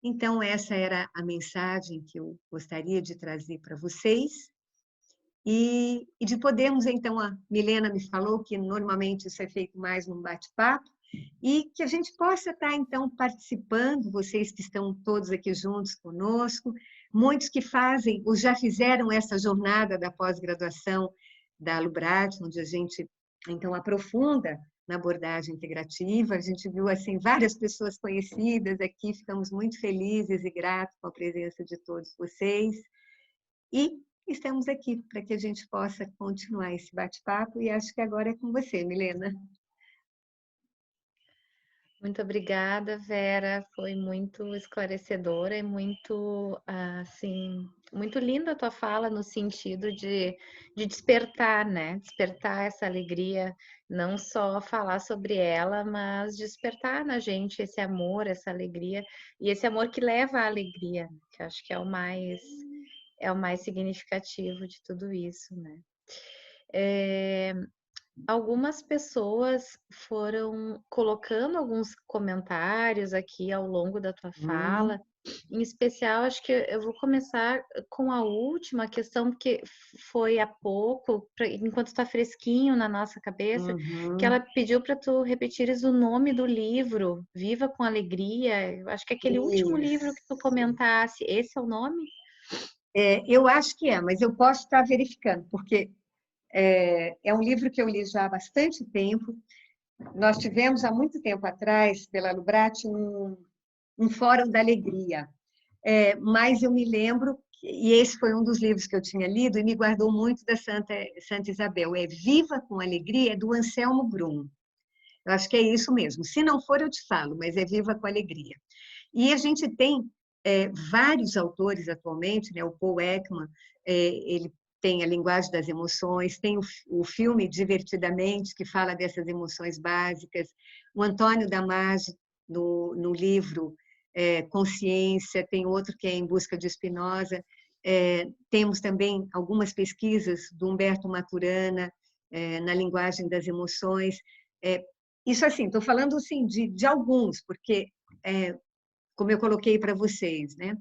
Então, essa era a mensagem que eu gostaria de trazer para vocês. E de podermos, então, a Milena me falou que normalmente isso é feito mais num bate-papo, e que a gente possa estar, então, participando, vocês que estão todos aqui juntos conosco, muitos que fazem ou já fizeram essa jornada da pós-graduação da Lubrat, onde a gente, então, aprofunda na abordagem integrativa. A gente viu, assim, várias pessoas conhecidas aqui, ficamos muito felizes e gratos com a presença de todos vocês. E estamos aqui para que a gente possa continuar esse bate-papo, e acho que agora é com você, Milena. Muito obrigada, Vera. Foi muito esclarecedora e muito, assim, muito linda a tua fala no sentido de despertar, né? Despertar essa alegria, não só falar sobre ela, mas despertar na gente esse amor, essa alegria, e esse amor que leva à alegria, que acho que é o mais significativo de tudo isso, né? Algumas pessoas foram colocando alguns comentários aqui ao longo da tua fala. Em especial, acho que eu vou começar com a última questão, porque foi há pouco, enquanto está fresquinho na nossa cabeça, que ela pediu para tu repetires o nome do livro, Viva com Alegria. Eu acho que aquele último livro que tu comentasse, esse é o nome? Eu acho que é, mas eu posso estar verificando, porque é um livro que eu li já há bastante tempo. Nós tivemos, há muito tempo atrás, pela Lubrat, um Fórum da Alegria. Mas eu me lembro, e esse foi um dos livros que eu tinha lido, e me guardou muito da Santa Isabel, Viva com Alegria, do Anselmo Brum. Eu acho que é isso mesmo. Se não for, eu te falo, mas é Viva com Alegria. E a gente tem vários autores atualmente, né? O Paul Ekman, ele tem A Linguagem das Emoções, tem o filme Divertidamente, que fala dessas emoções básicas, o Antônio Damasio, no livro Consciência, tem outro que é Em Busca de Spinoza, temos também algumas pesquisas do Humberto Maturana, na linguagem das emoções. Isso, assim, estou falando assim, de alguns, porque, como eu coloquei para vocês, né?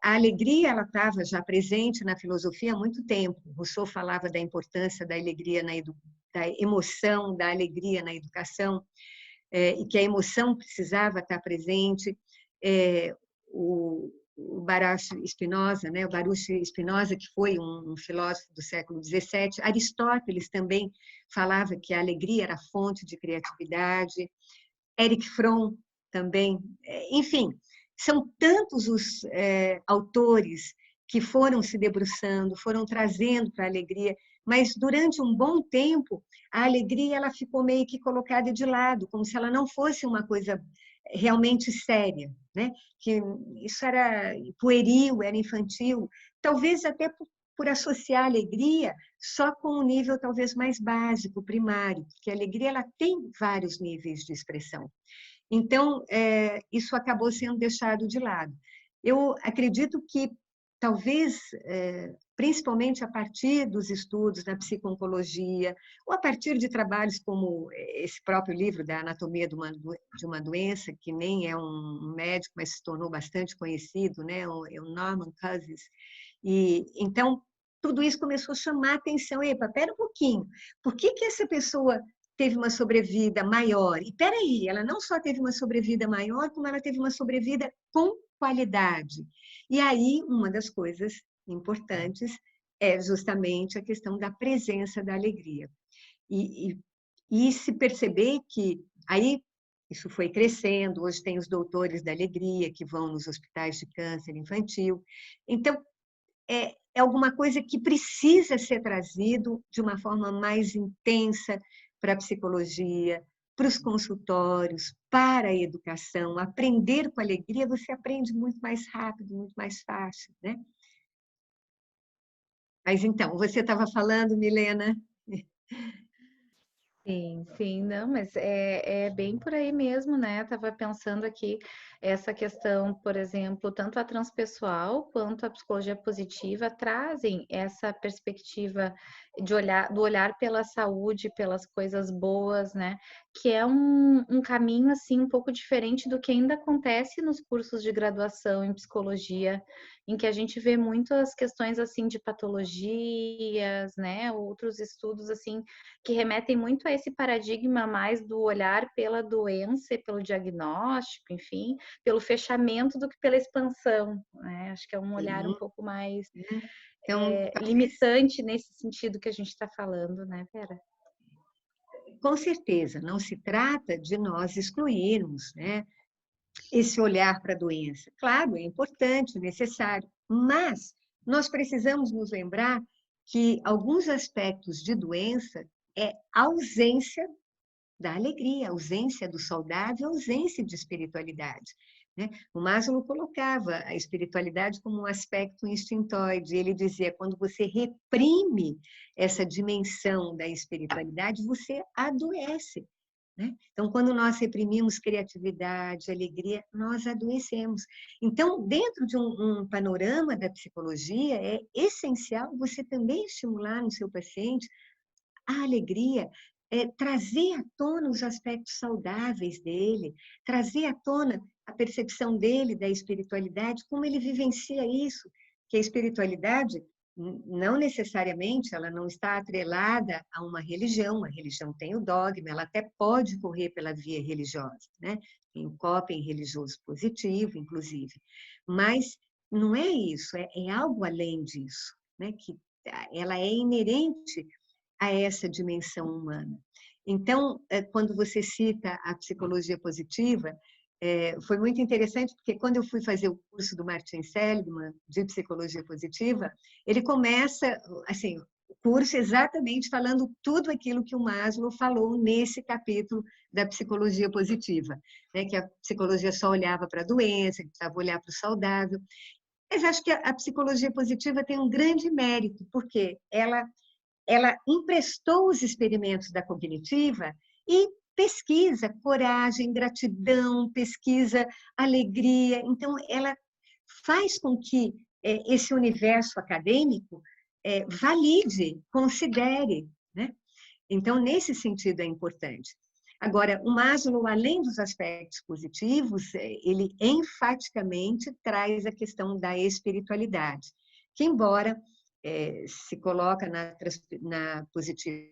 A alegria ela estava já presente na filosofia há muito tempo. Rousseau falava da importância da alegria, da emoção, da alegria na educação, e que a emoção precisava estar presente. O Baruch Spinoza, né? O Baruch Spinoza, que foi um filósofo do século XVII, Aristóteles também falava que a alegria era fonte de criatividade, Erich Fromm também, enfim, são tantos os autores que foram se debruçando, foram trazendo para a alegria, mas durante um bom tempo a alegria ela ficou meio que colocada de lado, como se ela não fosse uma coisa realmente séria, né? Que isso era pueril, era infantil, talvez até por associar a alegria só com um nível talvez mais básico, primário, porque a alegria ela tem vários níveis de expressão. Então, isso acabou sendo deixado de lado. Eu acredito que talvez principalmente a partir dos estudos na psico-oncologia, ou a partir de trabalhos como esse próprio livro da Anatomia de uma Doença, que nem é um médico, mas se tornou bastante conhecido, né? É o Norman Cousins. E, então, tudo isso começou a chamar a atenção. Epa, pera um pouquinho, por que que essa pessoa teve uma sobrevida maior? E peraí, ela não só teve uma sobrevida maior, como ela teve uma sobrevida com qualidade. E aí, uma das coisas importantes é justamente a questão da presença da alegria. E se perceber que aí isso foi crescendo, hoje tem os doutores da alegria que vão nos hospitais de câncer infantil. Então, é alguma coisa que precisa ser trazido de uma forma mais intensa para a psicologia, para os consultórios, para a educação. Aprender com alegria, você aprende muito mais rápido, muito mais fácil, né? Mas então, você estava falando, Milena? Sim, sim, não, mas é bem por aí mesmo, né? Tava pensando aqui essa questão, por exemplo, tanto a transpessoal quanto a psicologia positiva trazem essa perspectiva de olhar, do olhar pela saúde, pelas coisas boas, né? Que é um caminho assim um pouco diferente do que ainda acontece nos cursos de graduação em psicologia, em que a gente vê muitas questões assim de patologias, né? Outros estudos assim que remetem muito a esse paradigma mais do olhar pela doença e pelo diagnóstico, enfim, pelo fechamento do que pela expansão, né? Acho que é um olhar um Sim, pouco mais né? Então, talvez, limitante nesse sentido que a gente está falando, né, Vera? com certeza, não se trata de nós excluirmos, né, esse olhar para a doença. Claro, é importante, necessário, mas nós precisamos nos lembrar que alguns aspectos de doença é ausência da alegria, ausência do saudável, ausência de espiritualidade, né? O Maslow colocava a espiritualidade como um aspecto instintoide. Ele dizia, quando você reprime essa dimensão da espiritualidade, você adoece, né? Então, quando nós reprimimos criatividade, alegria, nós adoecemos. Então, dentro de um panorama da psicologia, é essencial você também estimular no seu paciente a alegria, trazer à tona os aspectos saudáveis dele, trazer à tona a percepção dele da espiritualidade, como ele vivencia isso, que a espiritualidade não necessariamente, ela não está atrelada a uma religião tem o dogma, ela até pode correr pela via religiosa, né? Tem o coping religioso positivo, inclusive, mas não é isso, é algo além disso, né? Que ela é inerente a essa dimensão humana. Então, quando você cita a psicologia positiva, foi muito interessante, porque quando eu fui fazer o curso do Martin Seligman, de psicologia positiva, ele começa, assim, o curso exatamente falando tudo aquilo que o Maslow falou nesse capítulo da psicologia positiva, né? Que a psicologia só olhava para a doença, que precisava olhar para o saudável. Mas acho que a psicologia positiva tem um grande mérito, porque ela emprestou os experimentos da cognitiva e pesquisa coragem, gratidão, pesquisa alegria. Então, ela faz com que esse universo acadêmico valide, considere, né? Então, nesse sentido, é importante. Agora, o Maslow, além dos aspectos positivos, ele enfaticamente traz a questão da espiritualidade, que, embora se coloca na positiva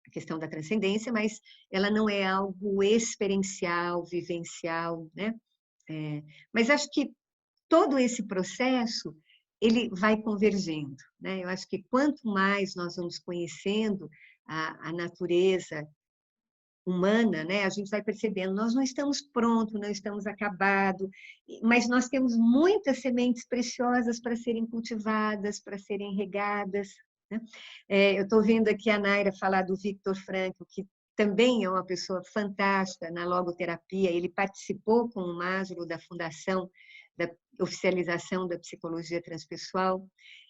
a questão da transcendência, mas ela não é algo experiencial, vivencial, né? Mas acho que todo esse processo ele vai convergendo, né? Eu acho que quanto mais nós vamos conhecendo a natureza humana, né? A gente vai percebendo, nós não estamos prontos, não estamos acabados, mas nós temos muitas sementes preciosas para serem cultivadas, para serem regadas, né? Eu estou vendo aqui a Naira falar do Viktor Frankl, que também é uma pessoa fantástica na logoterapia, ele participou com o Maslow da fundação da oficialização da psicologia transpessoal,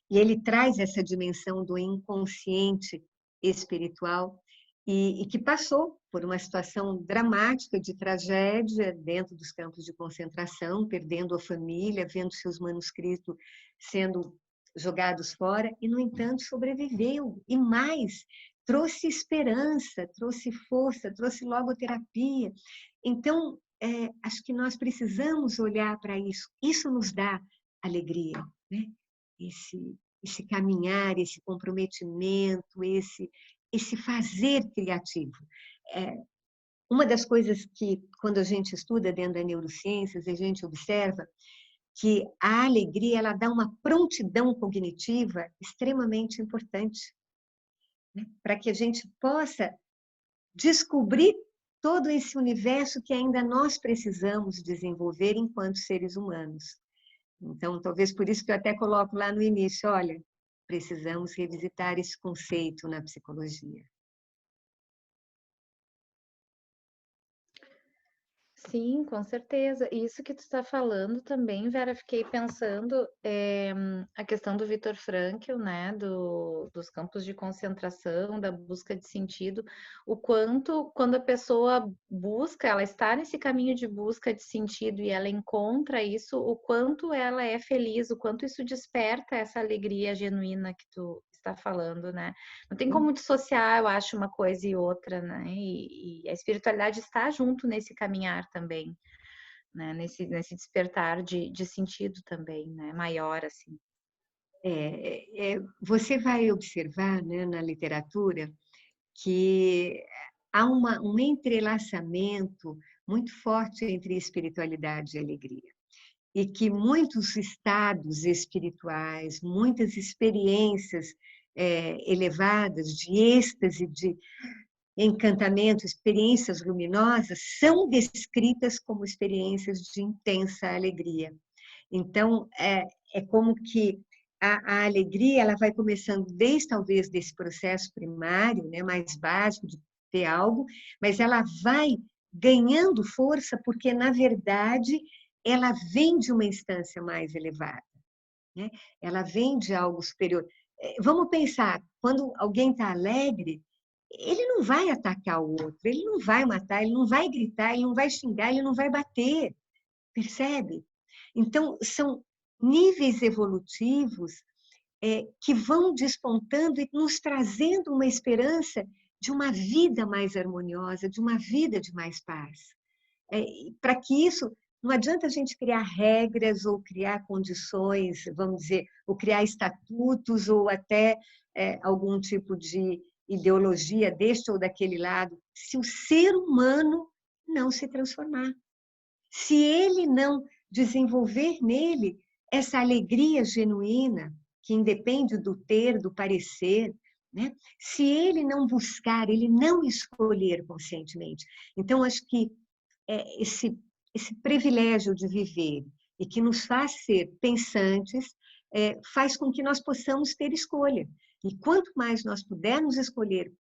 e ele traz essa dimensão do inconsciente espiritual, e que passou por uma situação dramática de tragédia dentro dos campos de concentração, perdendo a família, vendo seus manuscritos sendo jogados fora e, no entanto, sobreviveu. E mais, trouxe esperança, trouxe força, trouxe logoterapia. Então, acho que nós precisamos olhar para isso. Isso nos dá alegria, né? Esse caminhar, esse comprometimento, esse fazer criativo. Uma das coisas que, quando a gente estuda dentro da neurociências, a gente observa que a alegria ela dá uma prontidão cognitiva extremamente importante, né? Para que a gente possa descobrir todo esse universo que ainda nós precisamos desenvolver enquanto seres humanos. Então, talvez por isso que eu até coloco lá no início, olha, precisamos revisitar esse conceito na psicologia. Sim, com certeza. Isso que tu está falando também, Vera, fiquei pensando a questão do Viktor Frankl, né, dos campos de concentração, da busca de sentido, o quanto, quando a pessoa busca, ela está nesse caminho de busca de sentido e ela encontra isso, o quanto ela é feliz, o quanto isso desperta essa alegria genuína que tu está falando, né? Não tem como dissociar, eu acho, uma coisa e outra, né? E a espiritualidade está junto nesse caminhar também, né? Nesse despertar de sentido também, né? Maior, assim. Você vai observar, né, na literatura que há um entrelaçamento muito forte entre espiritualidade e alegria. E que muitos estados espirituais, muitas experiências elevadas de êxtase, de encantamento, experiências luminosas, são descritas como experiências de intensa alegria. Então, é como que a alegria ela vai começando desde talvez desse processo primário, né, mais básico de ter algo, mas ela vai ganhando força porque, na verdade, ela vem de uma instância mais elevada, né? Ela vem de algo superior. Vamos pensar, quando alguém está alegre, ele não vai atacar o outro, ele não vai matar, ele não vai gritar, ele não vai xingar, ele não vai bater, percebe? Então, são níveis evolutivos que vão despontando e nos trazendo uma esperança de uma vida mais harmoniosa, de uma vida de mais paz. Para que isso, não adianta a gente criar regras ou criar condições, vamos dizer, ou criar estatutos ou até algum tipo de ideologia deste ou daquele lado, se o ser humano não se transformar. Se ele não desenvolver nele essa alegria genuína, que independe do ter, do parecer, né? Se ele não buscar, ele não escolher conscientemente. Então, acho que esse privilégio de viver e que nos faz ser pensantes, faz com que nós possamos ter escolha. E quanto mais nós pudermos escolher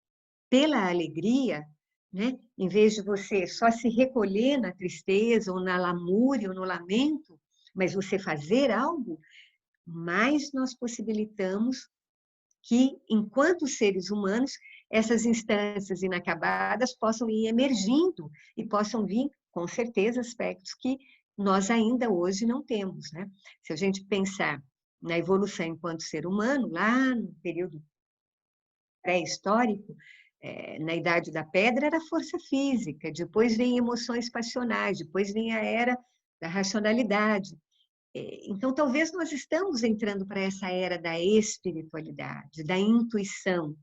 pela alegria, né? Em vez de você só se recolher na tristeza ou na lamúria ou no lamento, mas você fazer algo, mais nós possibilitamos que, enquanto seres humanos, essas instâncias inacabadas possam ir emergindo e possam vir, com certeza, aspectos que nós ainda hoje não temos, né? Se a gente pensar na evolução enquanto ser humano, lá no período pré-histórico, na Idade da Pedra, era força física, depois vem emoções passionais, depois vem a era da racionalidade. Então, talvez nós estamos entrando para essa era da espiritualidade, da intuição.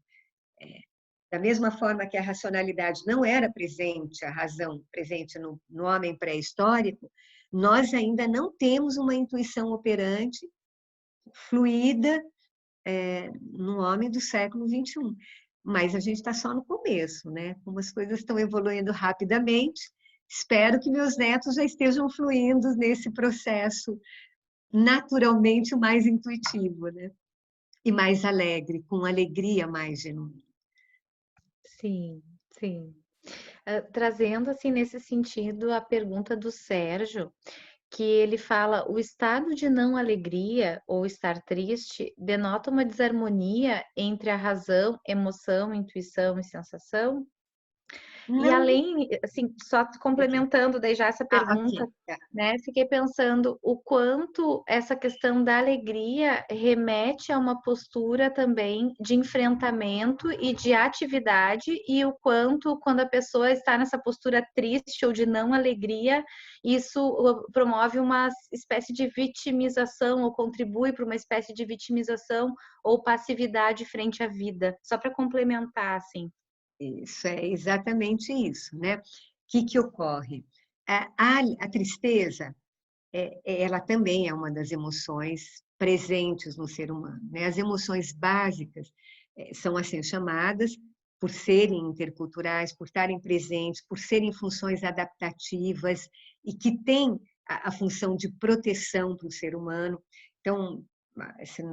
Da mesma forma que a racionalidade não era presente, a razão presente no homem pré-histórico, nós ainda não temos uma intuição operante, fluida, no homem do século XXI. Mas a gente está só no começo, né? Como as coisas estão evoluindo rapidamente, espero que meus netos já estejam fluindo nesse processo naturalmente o mais intuitivo, né? E mais alegre, com alegria mais genuína. Sim, sim. Trazendo, assim, nesse sentido, a pergunta do Sérgio, que ele fala: o estado de não alegria ou estar triste denota uma desarmonia entre a razão, emoção, intuição e sensação? E Não. além, assim, só complementando daí já essa pergunta, Ok. Tá. né? Fiquei pensando o quanto essa questão da alegria remete a uma postura também de enfrentamento e de atividade, e o quanto, quando a pessoa está nessa postura triste ou de não alegria, isso promove uma espécie de vitimização ou contribui para uma espécie de vitimização ou passividade frente à vida. Só para complementar, assim. Isso, é exatamente isso, né? O que ocorre? A tristeza, ela também é uma das emoções presentes no ser humano, né? As emoções básicas são assim chamadas por serem interculturais, por estarem presentes, por serem funções adaptativas e que têm a função de proteção para o ser humano. Então, assim,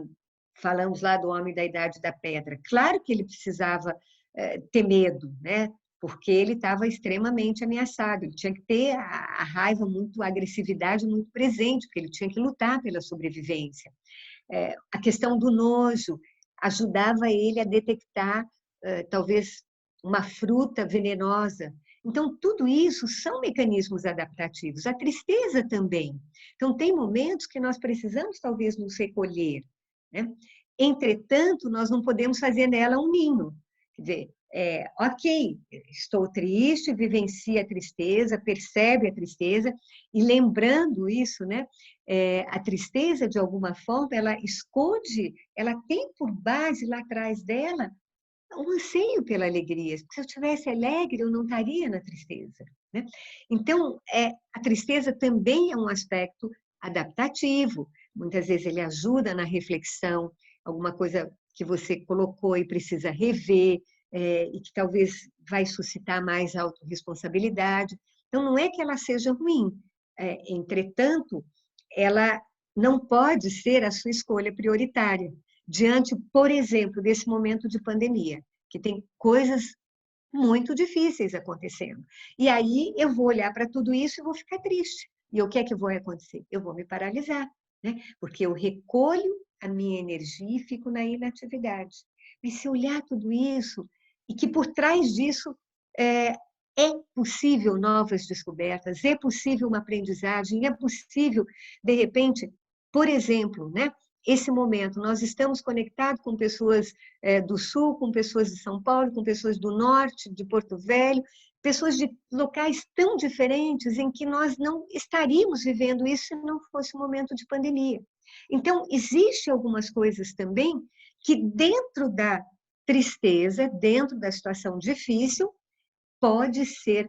falamos lá do homem da Idade da Pedra. Claro que ele precisava ter medo, né? Porque ele estava extremamente ameaçado, ele tinha que ter a raiva muito, a agressividade muito presente, porque ele tinha que lutar pela sobrevivência. A questão do nojo ajudava ele a detectar, talvez, uma fruta venenosa. Então, tudo isso são mecanismos adaptativos. A tristeza também. Então, tem momentos que nós precisamos, talvez, nos recolher, né? Entretanto, nós não podemos fazer nela um ninho. Quer dizer, ok, estou triste, vivencie a tristeza, percebe a tristeza, e lembrando isso, né? A tristeza, de alguma forma, ela esconde, ela tem por base lá atrás dela um anseio pela alegria. Porque se eu estivesse alegre, eu não estaria na tristeza, né? Então, a tristeza também é um aspecto adaptativo. Muitas vezes ele ajuda na reflexão, alguma coisa que você colocou e precisa rever, e que talvez vai suscitar mais autorresponsabilidade. Então, não é que ela seja ruim. Entretanto, ela não pode ser a sua escolha prioritária, diante, por exemplo, desse momento de pandemia, que tem coisas muito difíceis acontecendo. E aí eu vou olhar para tudo isso e vou ficar triste. E o que é que vai acontecer? Eu vou me paralisar, né? Porque eu recolho a minha energia e fico na inatividade. Mas se olhar tudo isso, e que por trás disso é possível novas descobertas, é possível uma aprendizagem, é possível, de repente, por exemplo, né? Esse momento, nós estamos conectados com pessoas do Sul, com pessoas de São Paulo, com pessoas do Norte, de Porto Velho, pessoas de locais tão diferentes em que nós não estaríamos vivendo isso se não fosse um momento de pandemia. Então, existem algumas coisas também que dentro da tristeza, dentro da situação difícil, pode ser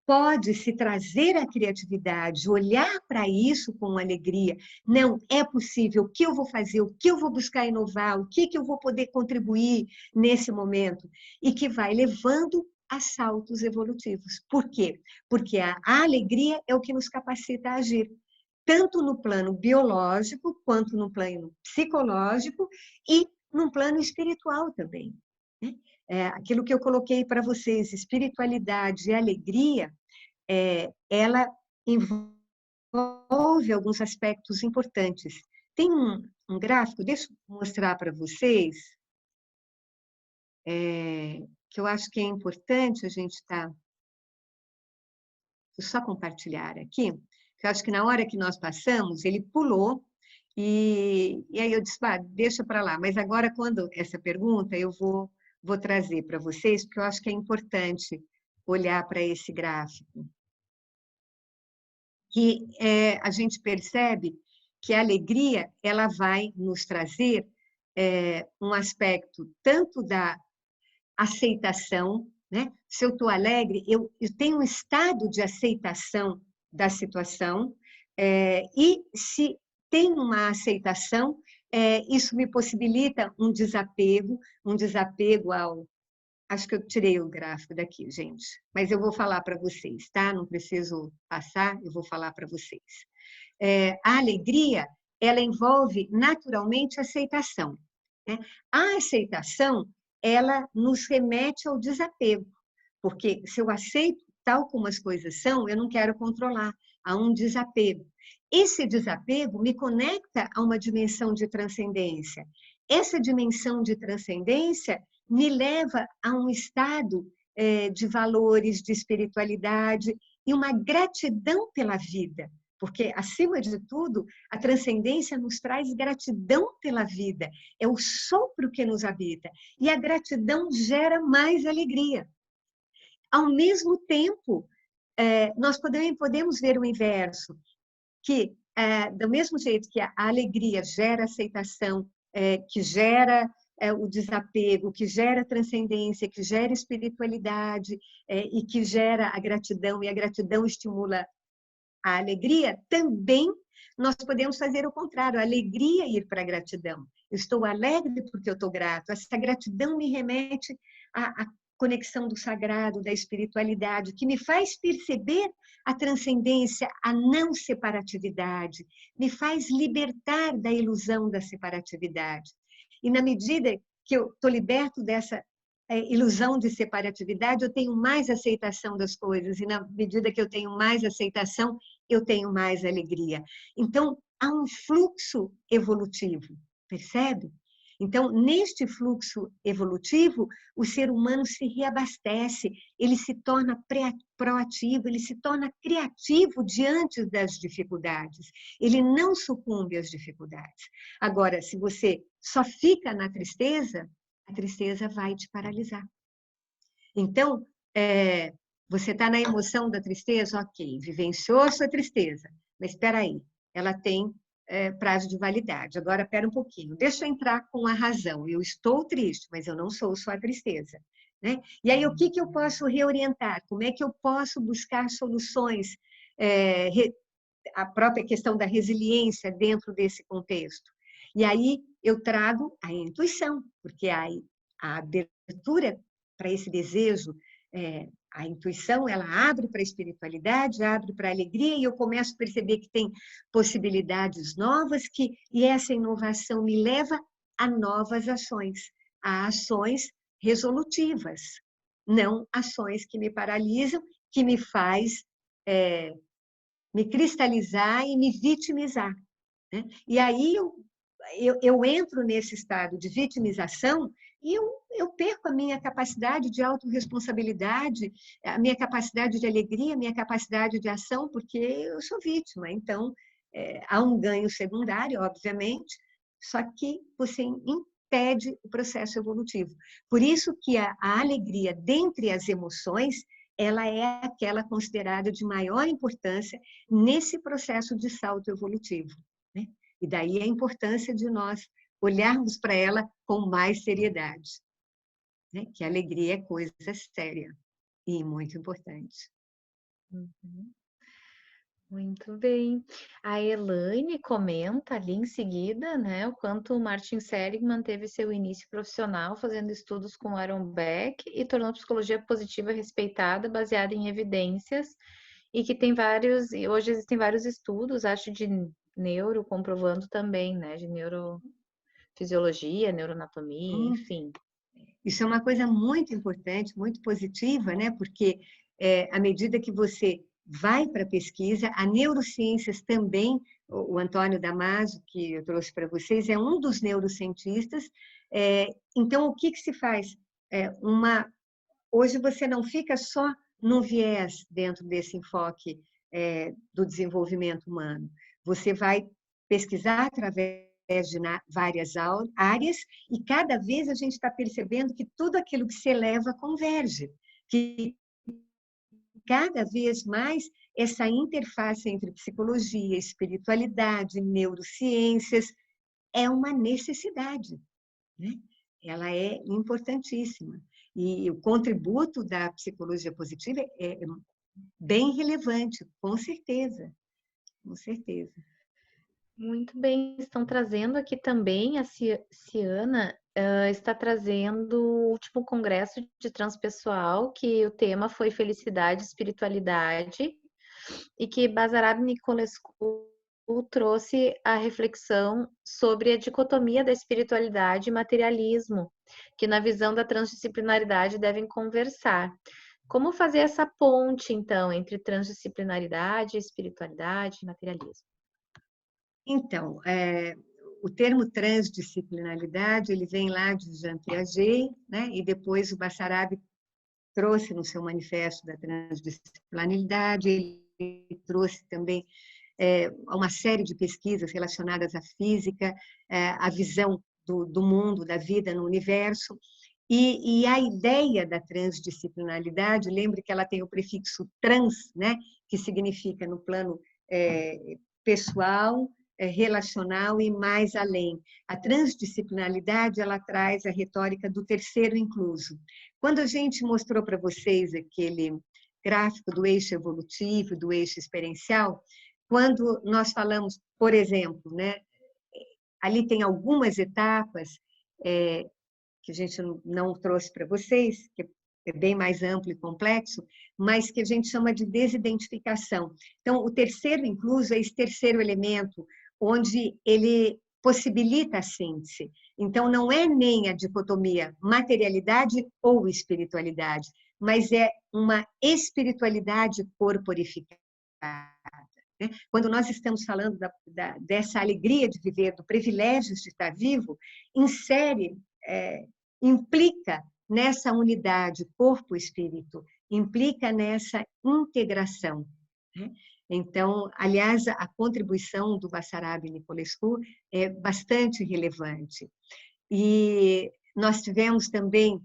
pode-se trazer a criatividade, olhar para isso com alegria. Não, é possível, o que eu vou fazer, o que eu vou buscar inovar, o que eu vou poder contribuir nesse momento, e que vai levando a saltos evolutivos. Por quê? Porque a alegria é o que nos capacita a agir, tanto no plano biológico, quanto no plano psicológico e no plano espiritual também, né? Aquilo que eu coloquei para vocês, espiritualidade e alegria, ela envolve alguns aspectos importantes. Tem um gráfico, deixa eu mostrar para vocês, que eu acho que é importante a gente estar... Vou só compartilhar aqui, que eu acho que na hora que nós passamos, ele pulou, e aí eu disse, deixa para lá. Mas agora, quando essa pergunta, eu vou trazer para vocês, porque eu acho que é importante olhar para esse gráfico. Que a gente percebe que a alegria ela vai nos trazer um aspecto tanto da aceitação, né? Se eu estou alegre, eu tenho um estado de aceitação da situação, e se tem uma aceitação, isso me possibilita um desapego ao... Acho que eu tirei o gráfico daqui, gente, mas eu vou falar para vocês, tá? Não preciso passar, eu vou falar para vocês. A alegria, ela envolve naturalmente a aceitação, né? A aceitação, ela nos remete ao desapego, porque se eu aceito tal como as coisas são, eu não quero controlar, há um desapego. Esse desapego me conecta a uma dimensão de transcendência. Essa dimensão de transcendência me leva a um estado de valores, de espiritualidade e uma gratidão pela vida. Porque, acima de tudo, a transcendência nos traz gratidão pela vida. É o sopro que nos habita. E a gratidão gera mais alegria. Ao mesmo tempo, nós podemos ver o inverso, que, do mesmo jeito que a alegria gera aceitação, que gera o desapego, que gera transcendência, que gera espiritualidade, e que gera a gratidão, e a gratidão estimula a alegria, também nós podemos fazer o contrário, a alegria ir para a gratidão. Eu estou alegre porque eu estou grato. Essa gratidão me remete à conexão do sagrado, da espiritualidade, que me faz perceber a transcendência, a não separatividade, me faz libertar da ilusão da separatividade. E na medida que eu estou liberto dessa ilusão de separatividade, eu tenho mais aceitação das coisas, e na medida que eu tenho mais aceitação, eu tenho mais alegria. Então, há um fluxo evolutivo, percebe? Então, neste fluxo evolutivo, o ser humano se reabastece, ele se torna proativo, ele se torna criativo diante das dificuldades, ele não sucumbe às dificuldades. Agora, se você só fica na tristeza, a tristeza vai te paralisar. Então, você está na emoção da tristeza, ok, vivenciou a sua tristeza, mas espera aí, ela tem prazo de validade. Agora, espera um pouquinho, deixa eu entrar com a razão. Eu estou triste, mas eu não sou só a tristeza. Né? E aí, o que eu posso reorientar? Como é que eu posso buscar soluções? A própria questão da resiliência dentro desse contexto. E aí, eu trago a intuição, porque a abertura para esse desejo, a intuição, ela abre para a espiritualidade, abre para a alegria, e eu começo a perceber que tem possibilidades novas, e essa inovação me leva a novas ações, a ações resolutivas, não ações que me paralisam, que me faz me cristalizar e me vitimizar. Né? E aí eu entro nesse estado de vitimização e eu perco a minha capacidade de autorresponsabilidade, a minha capacidade de alegria, a minha capacidade de ação, porque eu sou vítima. Então, há um ganho secundário, obviamente, só que você impede o processo evolutivo. Por isso que a alegria, dentre as emoções, ela é aquela considerada de maior importância nesse processo de salto evolutivo. Né? E daí a importância de nós olharmos para ela com mais seriedade. Né? Que a alegria é coisa séria e muito importante. Uhum. Muito bem. A Elaine comenta ali em seguida, né, o quanto o Martin Seligman teve seu início profissional fazendo estudos com Aaron Beck e tornou a psicologia positiva respeitada, baseada em evidências, e que tem vários, e hoje existem vários estudos, acho, de neuro comprovando também, né, de neurofisiologia, neuroanatomia, enfim. Isso é uma coisa muito importante, muito positiva, né? Porque à medida que você vai para a pesquisa, a neurociências também, o Antônio Damasio, que eu trouxe para vocês, é um dos neurocientistas. Então, o que se faz? Hoje você não fica só num viés dentro desse enfoque do desenvolvimento humano. Você vai pesquisar através de várias áreas, e cada vez a gente está percebendo que tudo aquilo que se eleva converge, que cada vez mais essa interface entre psicologia, espiritualidade, neurociências é uma necessidade, né? Ela é importantíssima. E o contributo da psicologia positiva é bem relevante, com certeza, com certeza. Muito bem, estão trazendo aqui também, a Ciana está trazendo o último congresso de transpessoal, que o tema foi felicidade e espiritualidade, e que Bazarab Nicolescu trouxe a reflexão sobre a dicotomia da espiritualidade e materialismo, que na visão da transdisciplinaridade devem conversar. Como fazer essa ponte, então, entre transdisciplinaridade, espiritualidade e materialismo? Então, o termo transdisciplinaridade, ele vem lá de Jean Piaget, né? E depois o Bacharab trouxe no seu manifesto da transdisciplinaridade, ele trouxe também uma série de pesquisas relacionadas à física, à visão do mundo, da vida no universo. E a ideia da transdisciplinaridade, lembre que ela tem o prefixo trans, né, que significa no plano pessoal, relacional e mais além. A transdisciplinaridade, ela traz a retórica do terceiro incluso. Quando a gente mostrou para vocês aquele gráfico do eixo evolutivo, do eixo experiencial, quando nós falamos, por exemplo, né, ali tem algumas etapas que a gente não trouxe para vocês, que é bem mais amplo e complexo, mas que a gente chama de desidentificação. Então, o terceiro incluso é esse terceiro elemento, onde ele possibilita a síntese. Então, não é nem a dicotomia materialidade ou espiritualidade, mas é uma espiritualidade corporificada. Quando nós estamos falando dessa alegria de viver, do privilégio de estar vivo, insere, implica nessa unidade corpo-espírito, implica nessa integração. Então, aliás, a contribuição do Basarab Nicolescu é bastante relevante. E nós tivemos também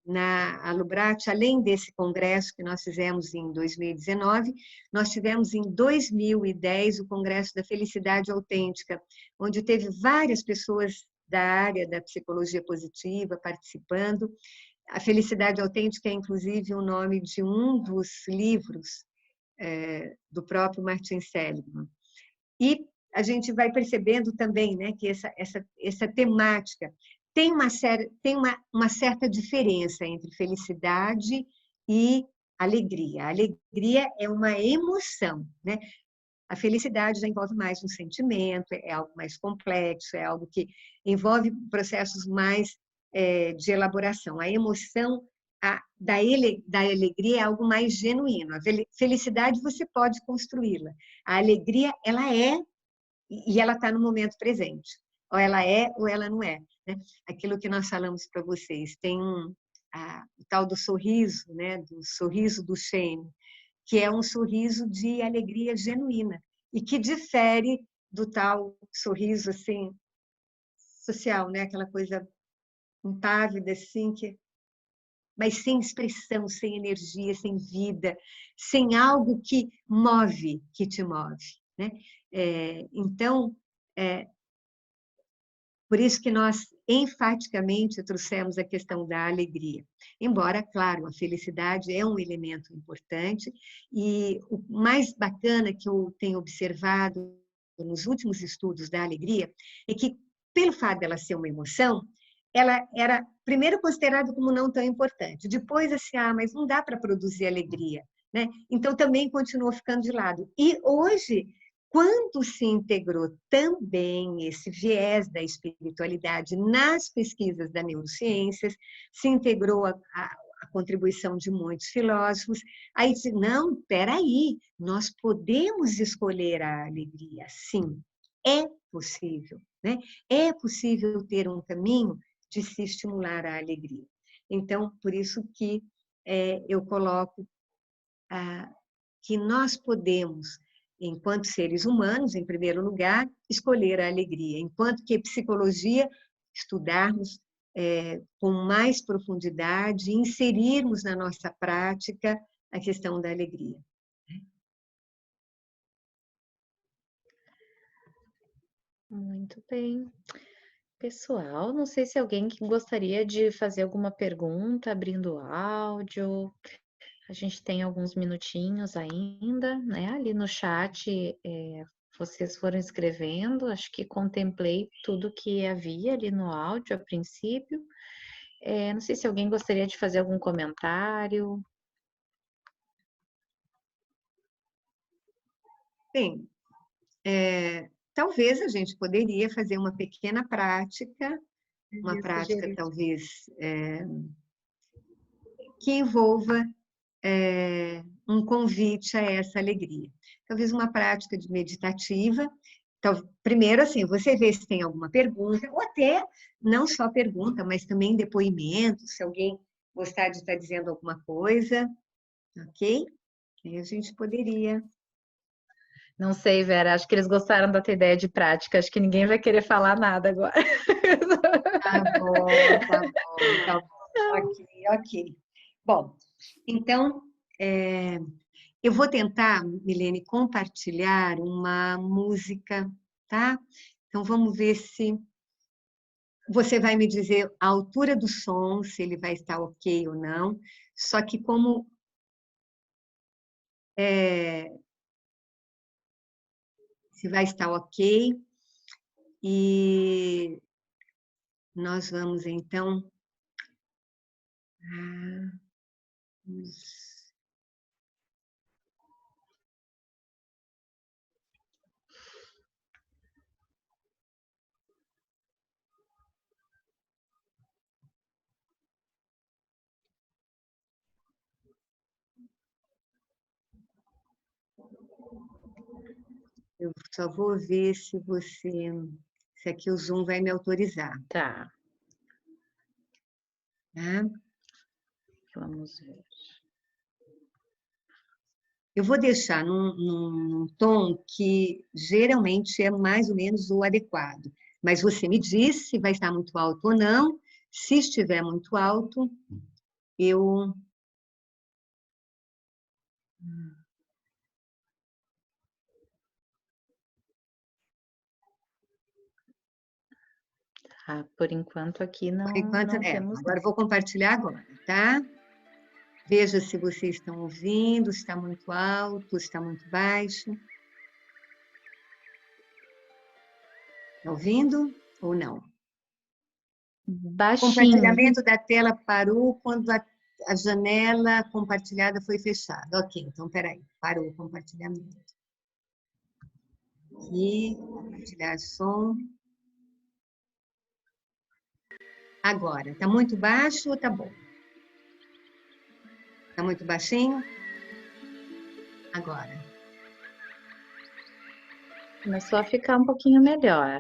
na Alubrat, além desse congresso que nós fizemos em 2019, nós tivemos em 2010 o Congresso da Felicidade Autêntica, onde teve várias pessoas da área da psicologia positiva participando. A Felicidade Autêntica é, inclusive, o nome de um dos livros do próprio Martin Seligman. E a gente vai percebendo também, né, que essa temática tem uma certa diferença entre felicidade e alegria. A alegria é uma emoção, né? A felicidade já envolve mais um sentimento, é algo mais complexo, é algo que envolve processos mais de elaboração. A emoção da alegria é algo mais genuíno. A felicidade você pode construí-la. A alegria, ela é e ela está no momento presente. Ou ela é ou ela não é. Né? Aquilo que nós falamos para vocês, tem o tal do sorriso, né? Do sorriso do Shane, que é um sorriso de alegria genuína e que difere do tal sorriso assim social, né? Aquela coisa impávida assim, mas sem expressão, sem energia, sem vida, sem algo que move, que te move. Né? Então, por isso que nós enfaticamente trouxemos a questão da alegria. Embora, claro, a felicidade é um elemento importante e o mais bacana que eu tenho observado nos últimos estudos da alegria é que, pelo fato dela ser uma emoção, ela era primeiro considerada como não tão importante. Depois, assim, mas não dá para produzir alegria. Né? Então, também continuou ficando de lado. E hoje, quando se integrou também esse viés da espiritualidade nas pesquisas das neurociências, se integrou a contribuição de muitos filósofos, aí disse, não, espera aí, nós podemos escolher a alegria, sim, é possível, né? É possível ter um caminho de se estimular a alegria. Então, por isso que eu coloco que nós podemos, enquanto seres humanos, em primeiro lugar, escolher a alegria, enquanto que psicologia, estudarmos com mais profundidade, inserirmos na nossa prática a questão da alegria. Muito bem. Pessoal, não sei se alguém que gostaria de fazer alguma pergunta, abrindo o áudio. A gente tem alguns minutinhos ainda, né? Ali no chat, vocês foram escrevendo, acho que contemplei tudo que havia ali no áudio a princípio. Não sei se alguém gostaria de fazer algum comentário. Bem, talvez a gente poderia fazer uma pequena prática, uma prática talvez que envolva um convite a essa alegria. Talvez uma prática de meditativa. Então, primeiro, assim, você vê se tem alguma pergunta, ou até não só pergunta, mas também depoimento, se alguém gostar de estar dizendo alguma coisa, ok? Aí a gente poderia. Não sei, Vera, acho que eles gostaram da tua ideia de prática, acho que ninguém vai querer falar nada agora. Tá bom, tá bom, tá bom. Ok, ok. Bom, então, eu vou tentar, Milene, compartilhar uma música, tá? Então, vamos ver se você vai me dizer a altura do som, se ele vai estar ok ou não. Só que como se vai estar ok, e nós vamos, então... Eu só vou ver se se aqui o Zoom vai me autorizar, Tá, tá? vamos ver. Eu vou deixar num tom que geralmente é mais ou menos o adequado, mas você me diz se vai estar muito alto ou não. Se estiver muito alto, eu... Ah, por enquanto aqui Por não, enquanto, não temos. agora eu vou compartilhar agora, tá? Veja se vocês estão ouvindo, se está muito alto, se está muito baixo. Está ouvindo ou não? O Baixinho. compartilhamento da tela parou quando a janela compartilhada foi fechada. Ok, então, peraí, parou o compartilhamento. Aqui, compartilhar som. Agora, está muito baixo ou está bom? Está muito baixinho? Agora. Começou a ficar um pouquinho melhor.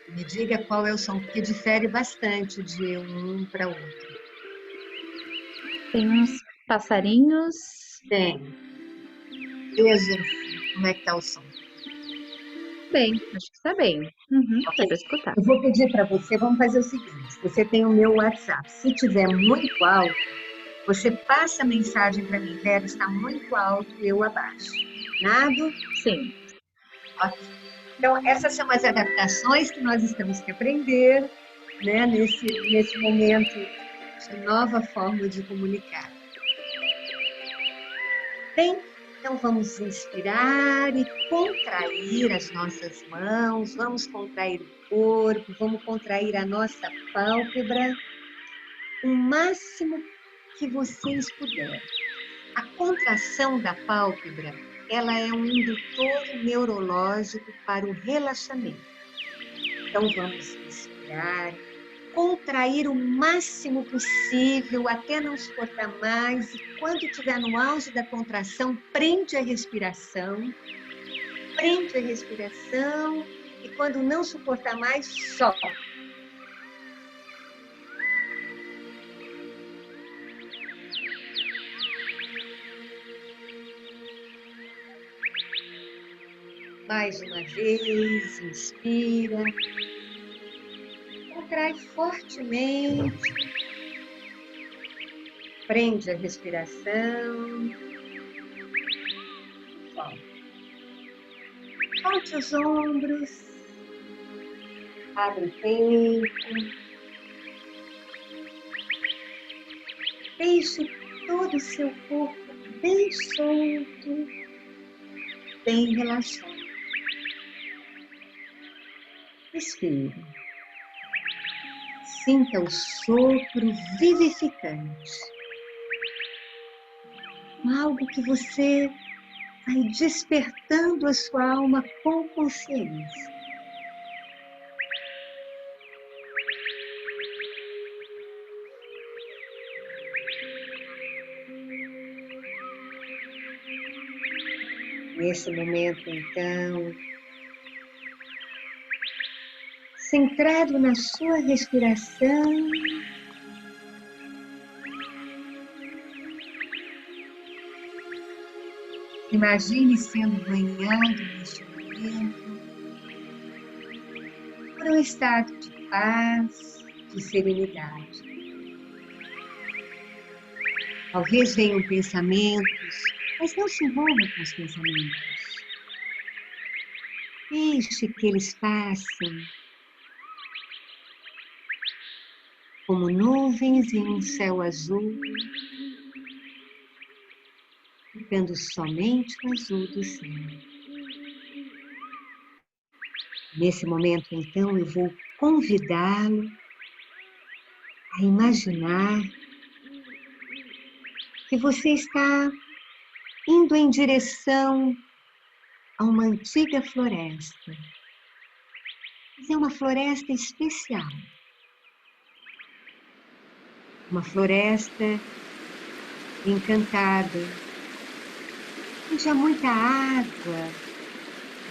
Me diga qual é o som, porque difere bastante de um para outro. Tem uns passarinhos. Tem. Veja como é que está o som. Bem, acho que está bem. Uhum, dá Ok. para escutar. Eu vou pedir para você, vamos fazer o seguinte, você tem o meu WhatsApp. Se tiver muito alto, você passa a mensagem para mim, Vera, está muito alto, eu abaixo. Nada? Sim. Ok. Então, essas são as adaptações que nós estamos que aprender, né, nesse momento de nova forma de comunicar. Bem, então vamos inspirar e contrair as nossas mãos, vamos contrair o corpo, vamos contrair a nossa pálpebra o máximo que vocês puderem. A contração da pálpebra, ela é um indutor neurológico para o relaxamento. Então vamos inspirar, contrair o máximo possível até não suportar mais, e quando estiver no auge da contração, prende a respiração, e quando não suportar mais, solta. Mais uma vez, inspira, contrai fortemente, prende a respiração, solta. Solte os ombros, abre o peito, deixe todo o seu corpo bem solto, bem relaxado. Respire. Sinta o sopro vivificante. Algo que você vai despertando a sua alma com consciência. Nesse momento, então, centrado na sua respiração, Imagine sendo banhado neste momento por um estado de paz, de serenidade. Talvez venham pensamentos, mas não se envolva com os pensamentos. Deixe que eles passem como nuvens em um céu azul, ficando somente o azul do céu. Nesse momento, então, eu vou convidá-lo a imaginar que você está indo em direção a uma antiga floresta. Mas é uma floresta especial. Uma floresta encantada, onde há muita água,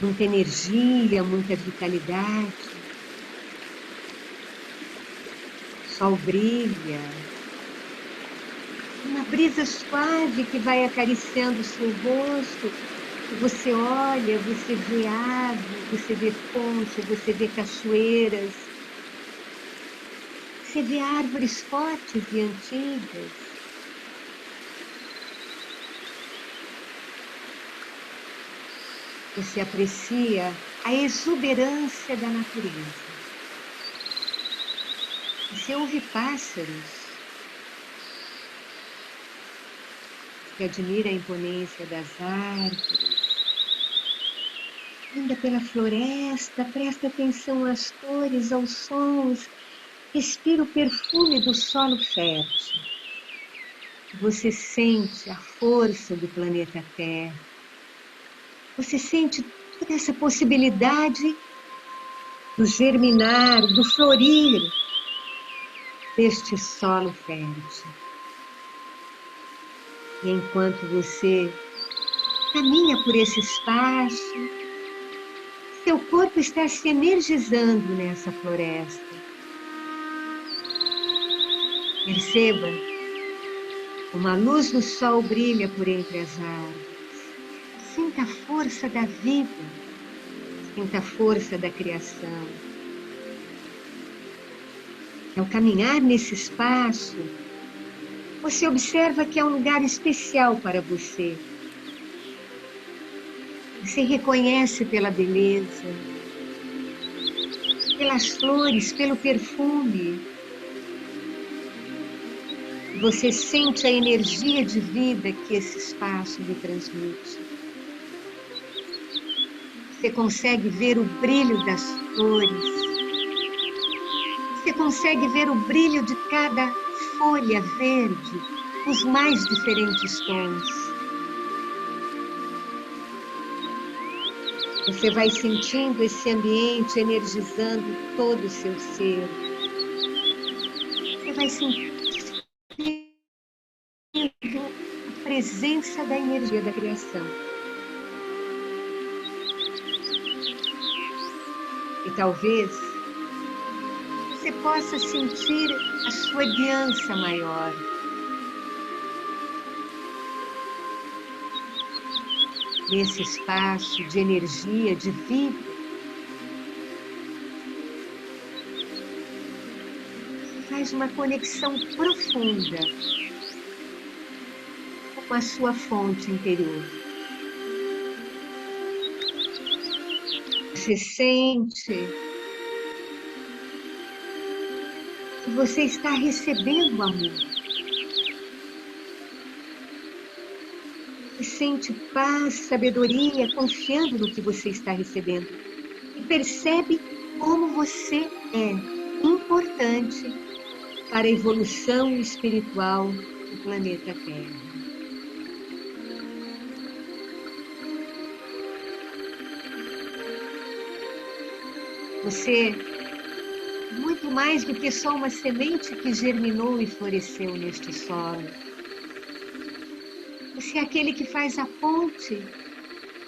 muita energia, muita vitalidade. O sol brilha, uma brisa suave que vai acariciando o seu rosto. Você olha, você vê água, você vê fonte, você vê cachoeiras, você vê árvores fortes e antigas. Você aprecia a exuberância da natureza. Você ouve pássaros. Você admira a imponência das árvores. Anda pela floresta, presta atenção às cores, aos sons. Respira o perfume do solo fértil. Você sente a força do planeta Terra. Você sente toda essa possibilidade do germinar, do florir deste solo fértil. E enquanto você caminha por esse espaço, seu corpo está se energizando nessa floresta. Perceba como a luz do sol brilha por entre as árvores. Sinta a força da vida, sinta a força da criação. Ao caminhar nesse espaço, você observa que é um lugar especial para você. Você reconhece pela beleza, pelas flores, pelo perfume. Você sente a energia de vida que esse espaço lhe transmite. Você consegue ver o brilho das flores. Você consegue ver o brilho de cada folha verde, os mais diferentes tons. Você vai sentindo esse ambiente energizando todo o seu ser. Você vai sentindo a presença da energia da criação. E talvez você possa sentir a sua guiança maior. Nesse espaço de energia, de vida, faz uma conexão profunda com a sua fonte interior. Você sente que você está recebendo amor. Você sente paz, sabedoria, confiando no que você está recebendo. E percebe como você é importante para a evolução espiritual do planeta Terra. Você, muito mais do que só uma semente que germinou e floresceu neste solo. Você é aquele que faz a ponte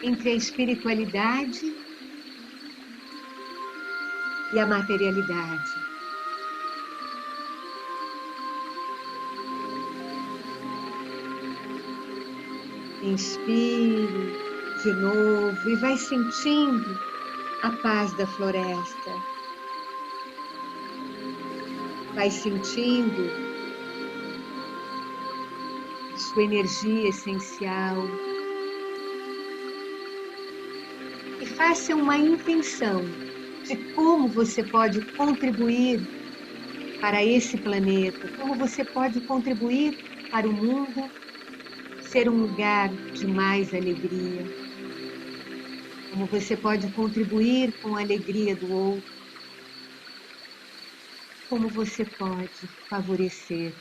entre a espiritualidade e a materialidade. Inspire de novo e vai sentindo a paz da floresta. Vai sentindo a sua energia essencial. E faça uma intenção de como você pode contribuir para esse planeta, como você pode contribuir para o mundo ser um lugar de mais alegria, como você pode contribuir com a alegria do outro, como você pode favorecer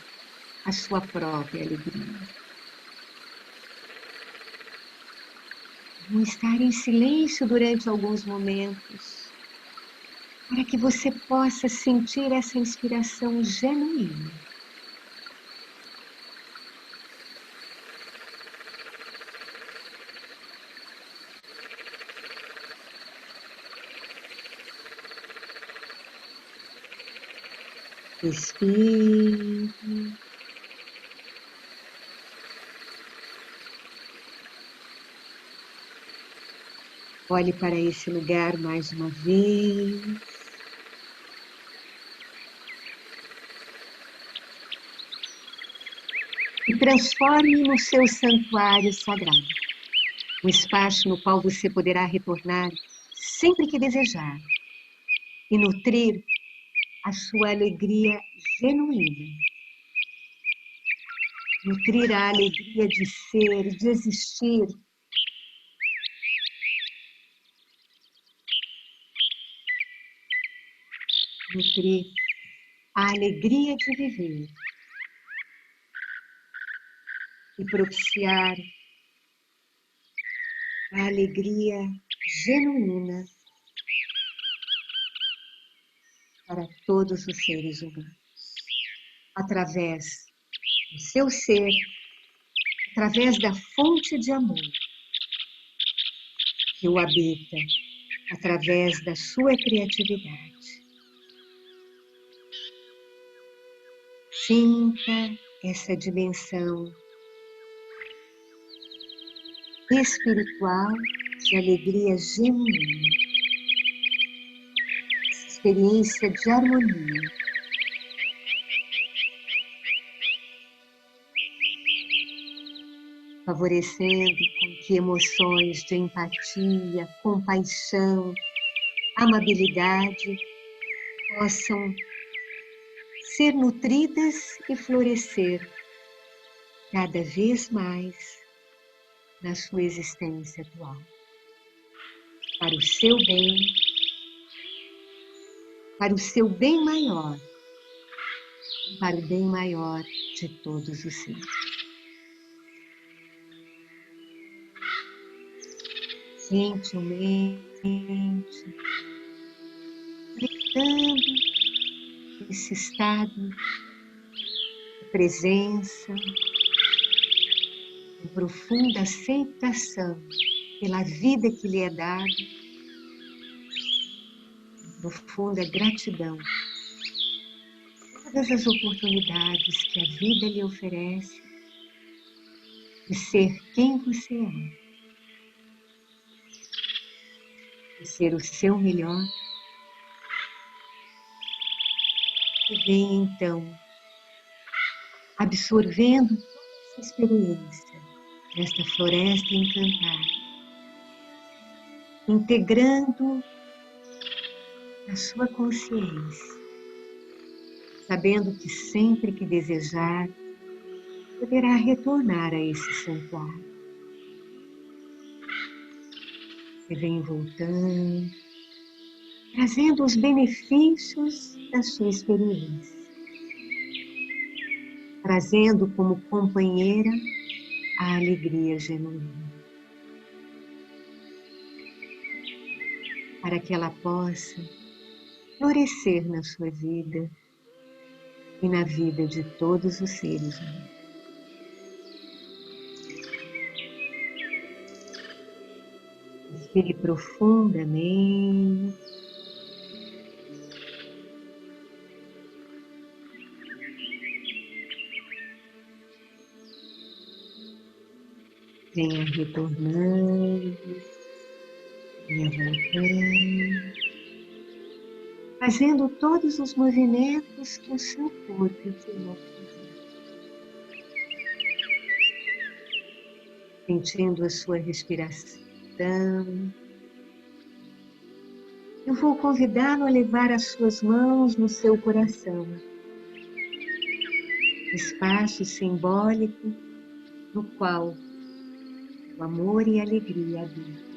a sua própria alegria. Vamos estar em silêncio durante alguns momentos, para que você possa sentir essa inspiração genuína. Respire. Olhe para esse lugar mais uma vez. E transforme no seu santuário sagrado, um espaço no qual você poderá retornar sempre que desejar e nutrir a sua alegria genuína. Nutrir a alegria de ser, de existir. Nutrir a alegria de viver e propiciar a alegria genuína para todos os seres humanos, através do seu ser, através da fonte de amor que o habita, através da sua criatividade. Sinta essa dimensão espiritual de alegria genuína, essa experiência de harmonia. Favorecendo com que emoções de empatia, compaixão, amabilidade possam ser nutridas e florescer cada vez mais na sua existência atual, para o seu bem maior, para o bem maior de todos os seres. Gentilmente, gritando esse estado de presença, de profunda aceitação pela vida que lhe é dada, profunda gratidão por todas as oportunidades que a vida lhe oferece de ser quem você é, de ser o seu melhor. E vem então absorvendo essa experiência desta floresta encantada, integrando a sua consciência, sabendo que sempre que desejar, poderá retornar a esse santuário. Você vem voltando, trazendo os benefícios da sua experiência, trazendo como companheira a alegria genuína, para que ela possa florescer na sua vida e na vida de todos os seres humanos. Respire profundamente. Venha retornando, venha voltando, fazendo todos os movimentos que o seu corpo ensinou a fazer. Sentindo a sua respiração. Eu vou convidá-lo a levar as suas mãos no seu coração, espaço simbólico no qual o amor e a alegria habitam.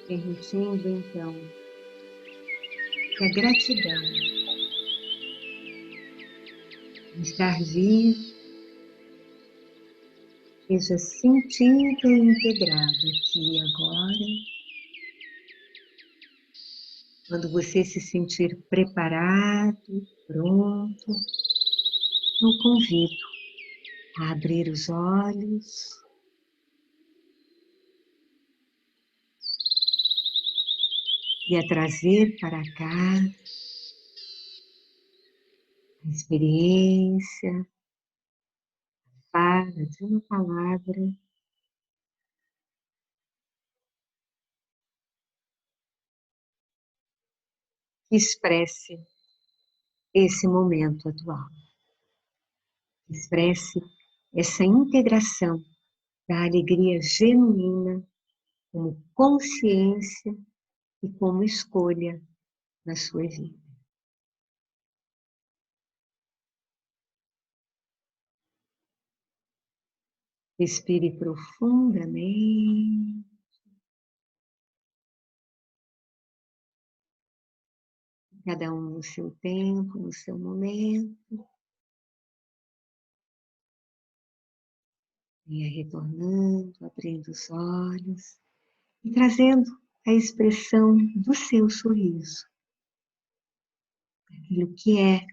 Permitindo, então, que a gratidão de estar vivo seja sentida e integrada aqui e agora. Quando você se sentir preparado, pronto, eu convido a abrir os olhos e a trazer para cá a experiência, a fala de uma palavra que expresse esse momento atual, que expresse essa integração da alegria genuína como consciência e como escolha na sua vida. Respire profundamente. Cada um no seu tempo, no seu momento. Venha retornando, abrindo os olhos e trazendo a expressão do seu sorriso. Aquilo que é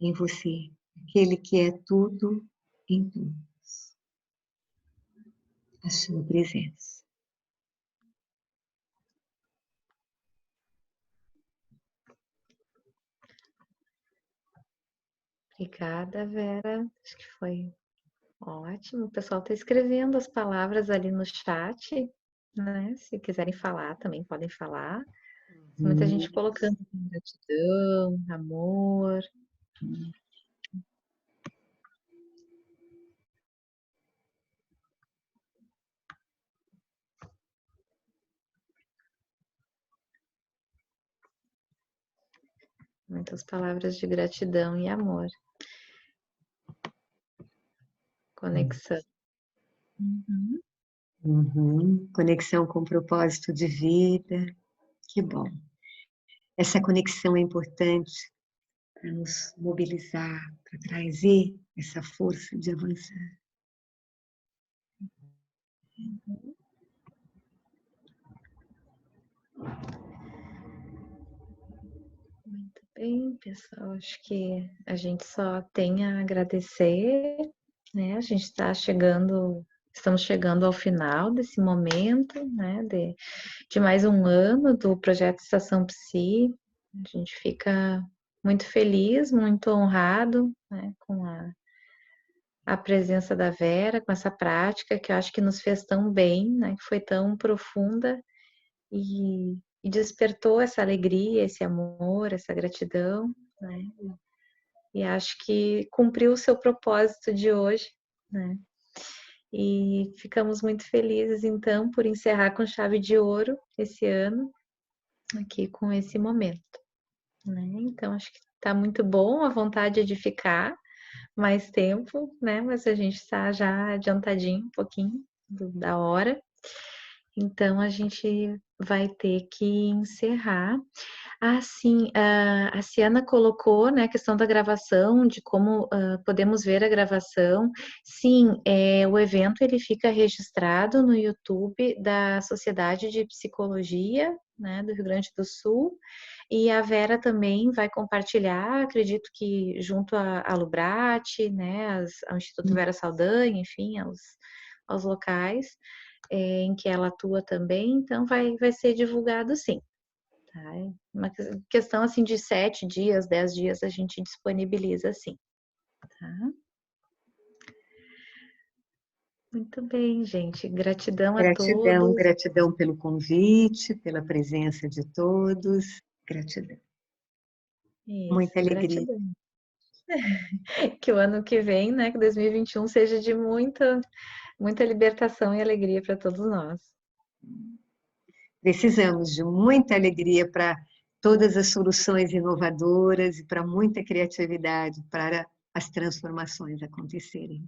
em você, aquele que é tudo em todos. A sua presença. Obrigada, Vera. Acho que foi ótimo. O pessoal está escrevendo as palavras ali no chat, né? Se quiserem falar, também podem falar. Muita gente colocando gratidão, amor. Muitas palavras de gratidão e amor. Conexão. Conexão com propósito de vida. Que bom. Essa conexão é importante para nos mobilizar, para trazer essa força de avançar. Muito bem, pessoal. Acho que a gente só tem a agradecer, né? A gente está chegando, estamos chegando ao final desse momento, né? De mais um ano do projeto Estação Psi. A gente fica muito feliz, muito honrado, né, com a presença da Vera, com essa prática que eu acho que nos fez tão bem, né, que foi tão profunda e despertou essa alegria, esse amor, essa gratidão, né? E acho que cumpriu o seu propósito de hoje, né? E ficamos muito felizes, então, por encerrar com chave de ouro esse ano, aqui com esse momento, né? Então, acho que está muito bom, a vontade é de ficar mais tempo, né? Mas a gente está já adiantadinho um pouquinho da hora. Então, a gente vai ter que encerrar. Ah, sim, a Ciana colocou, né, a questão da gravação, de como podemos ver a gravação. Sim, o evento ele fica registrado no YouTube da Sociedade de Psicologia, né, do Rio Grande do Sul, e a Vera também vai compartilhar, acredito que junto à Lubrate, né, ao Instituto Vera Saldanha, enfim, aos locais em que ela atua também, então vai ser divulgado sim. Tá? Uma questão assim de 7 dias, 10 dias a gente disponibiliza assim. Tá? Muito bem, gente. Gratidão a Gratidão, todos. gratidão pelo convite, pela presença de todos. Gratidão. Muita Isso, alegria. gratidão. Que o ano que vem, né, que 2021 seja de muita libertação e alegria para todos nós. Precisamos de muita alegria para todas as soluções inovadoras e para muita criatividade para as transformações acontecerem.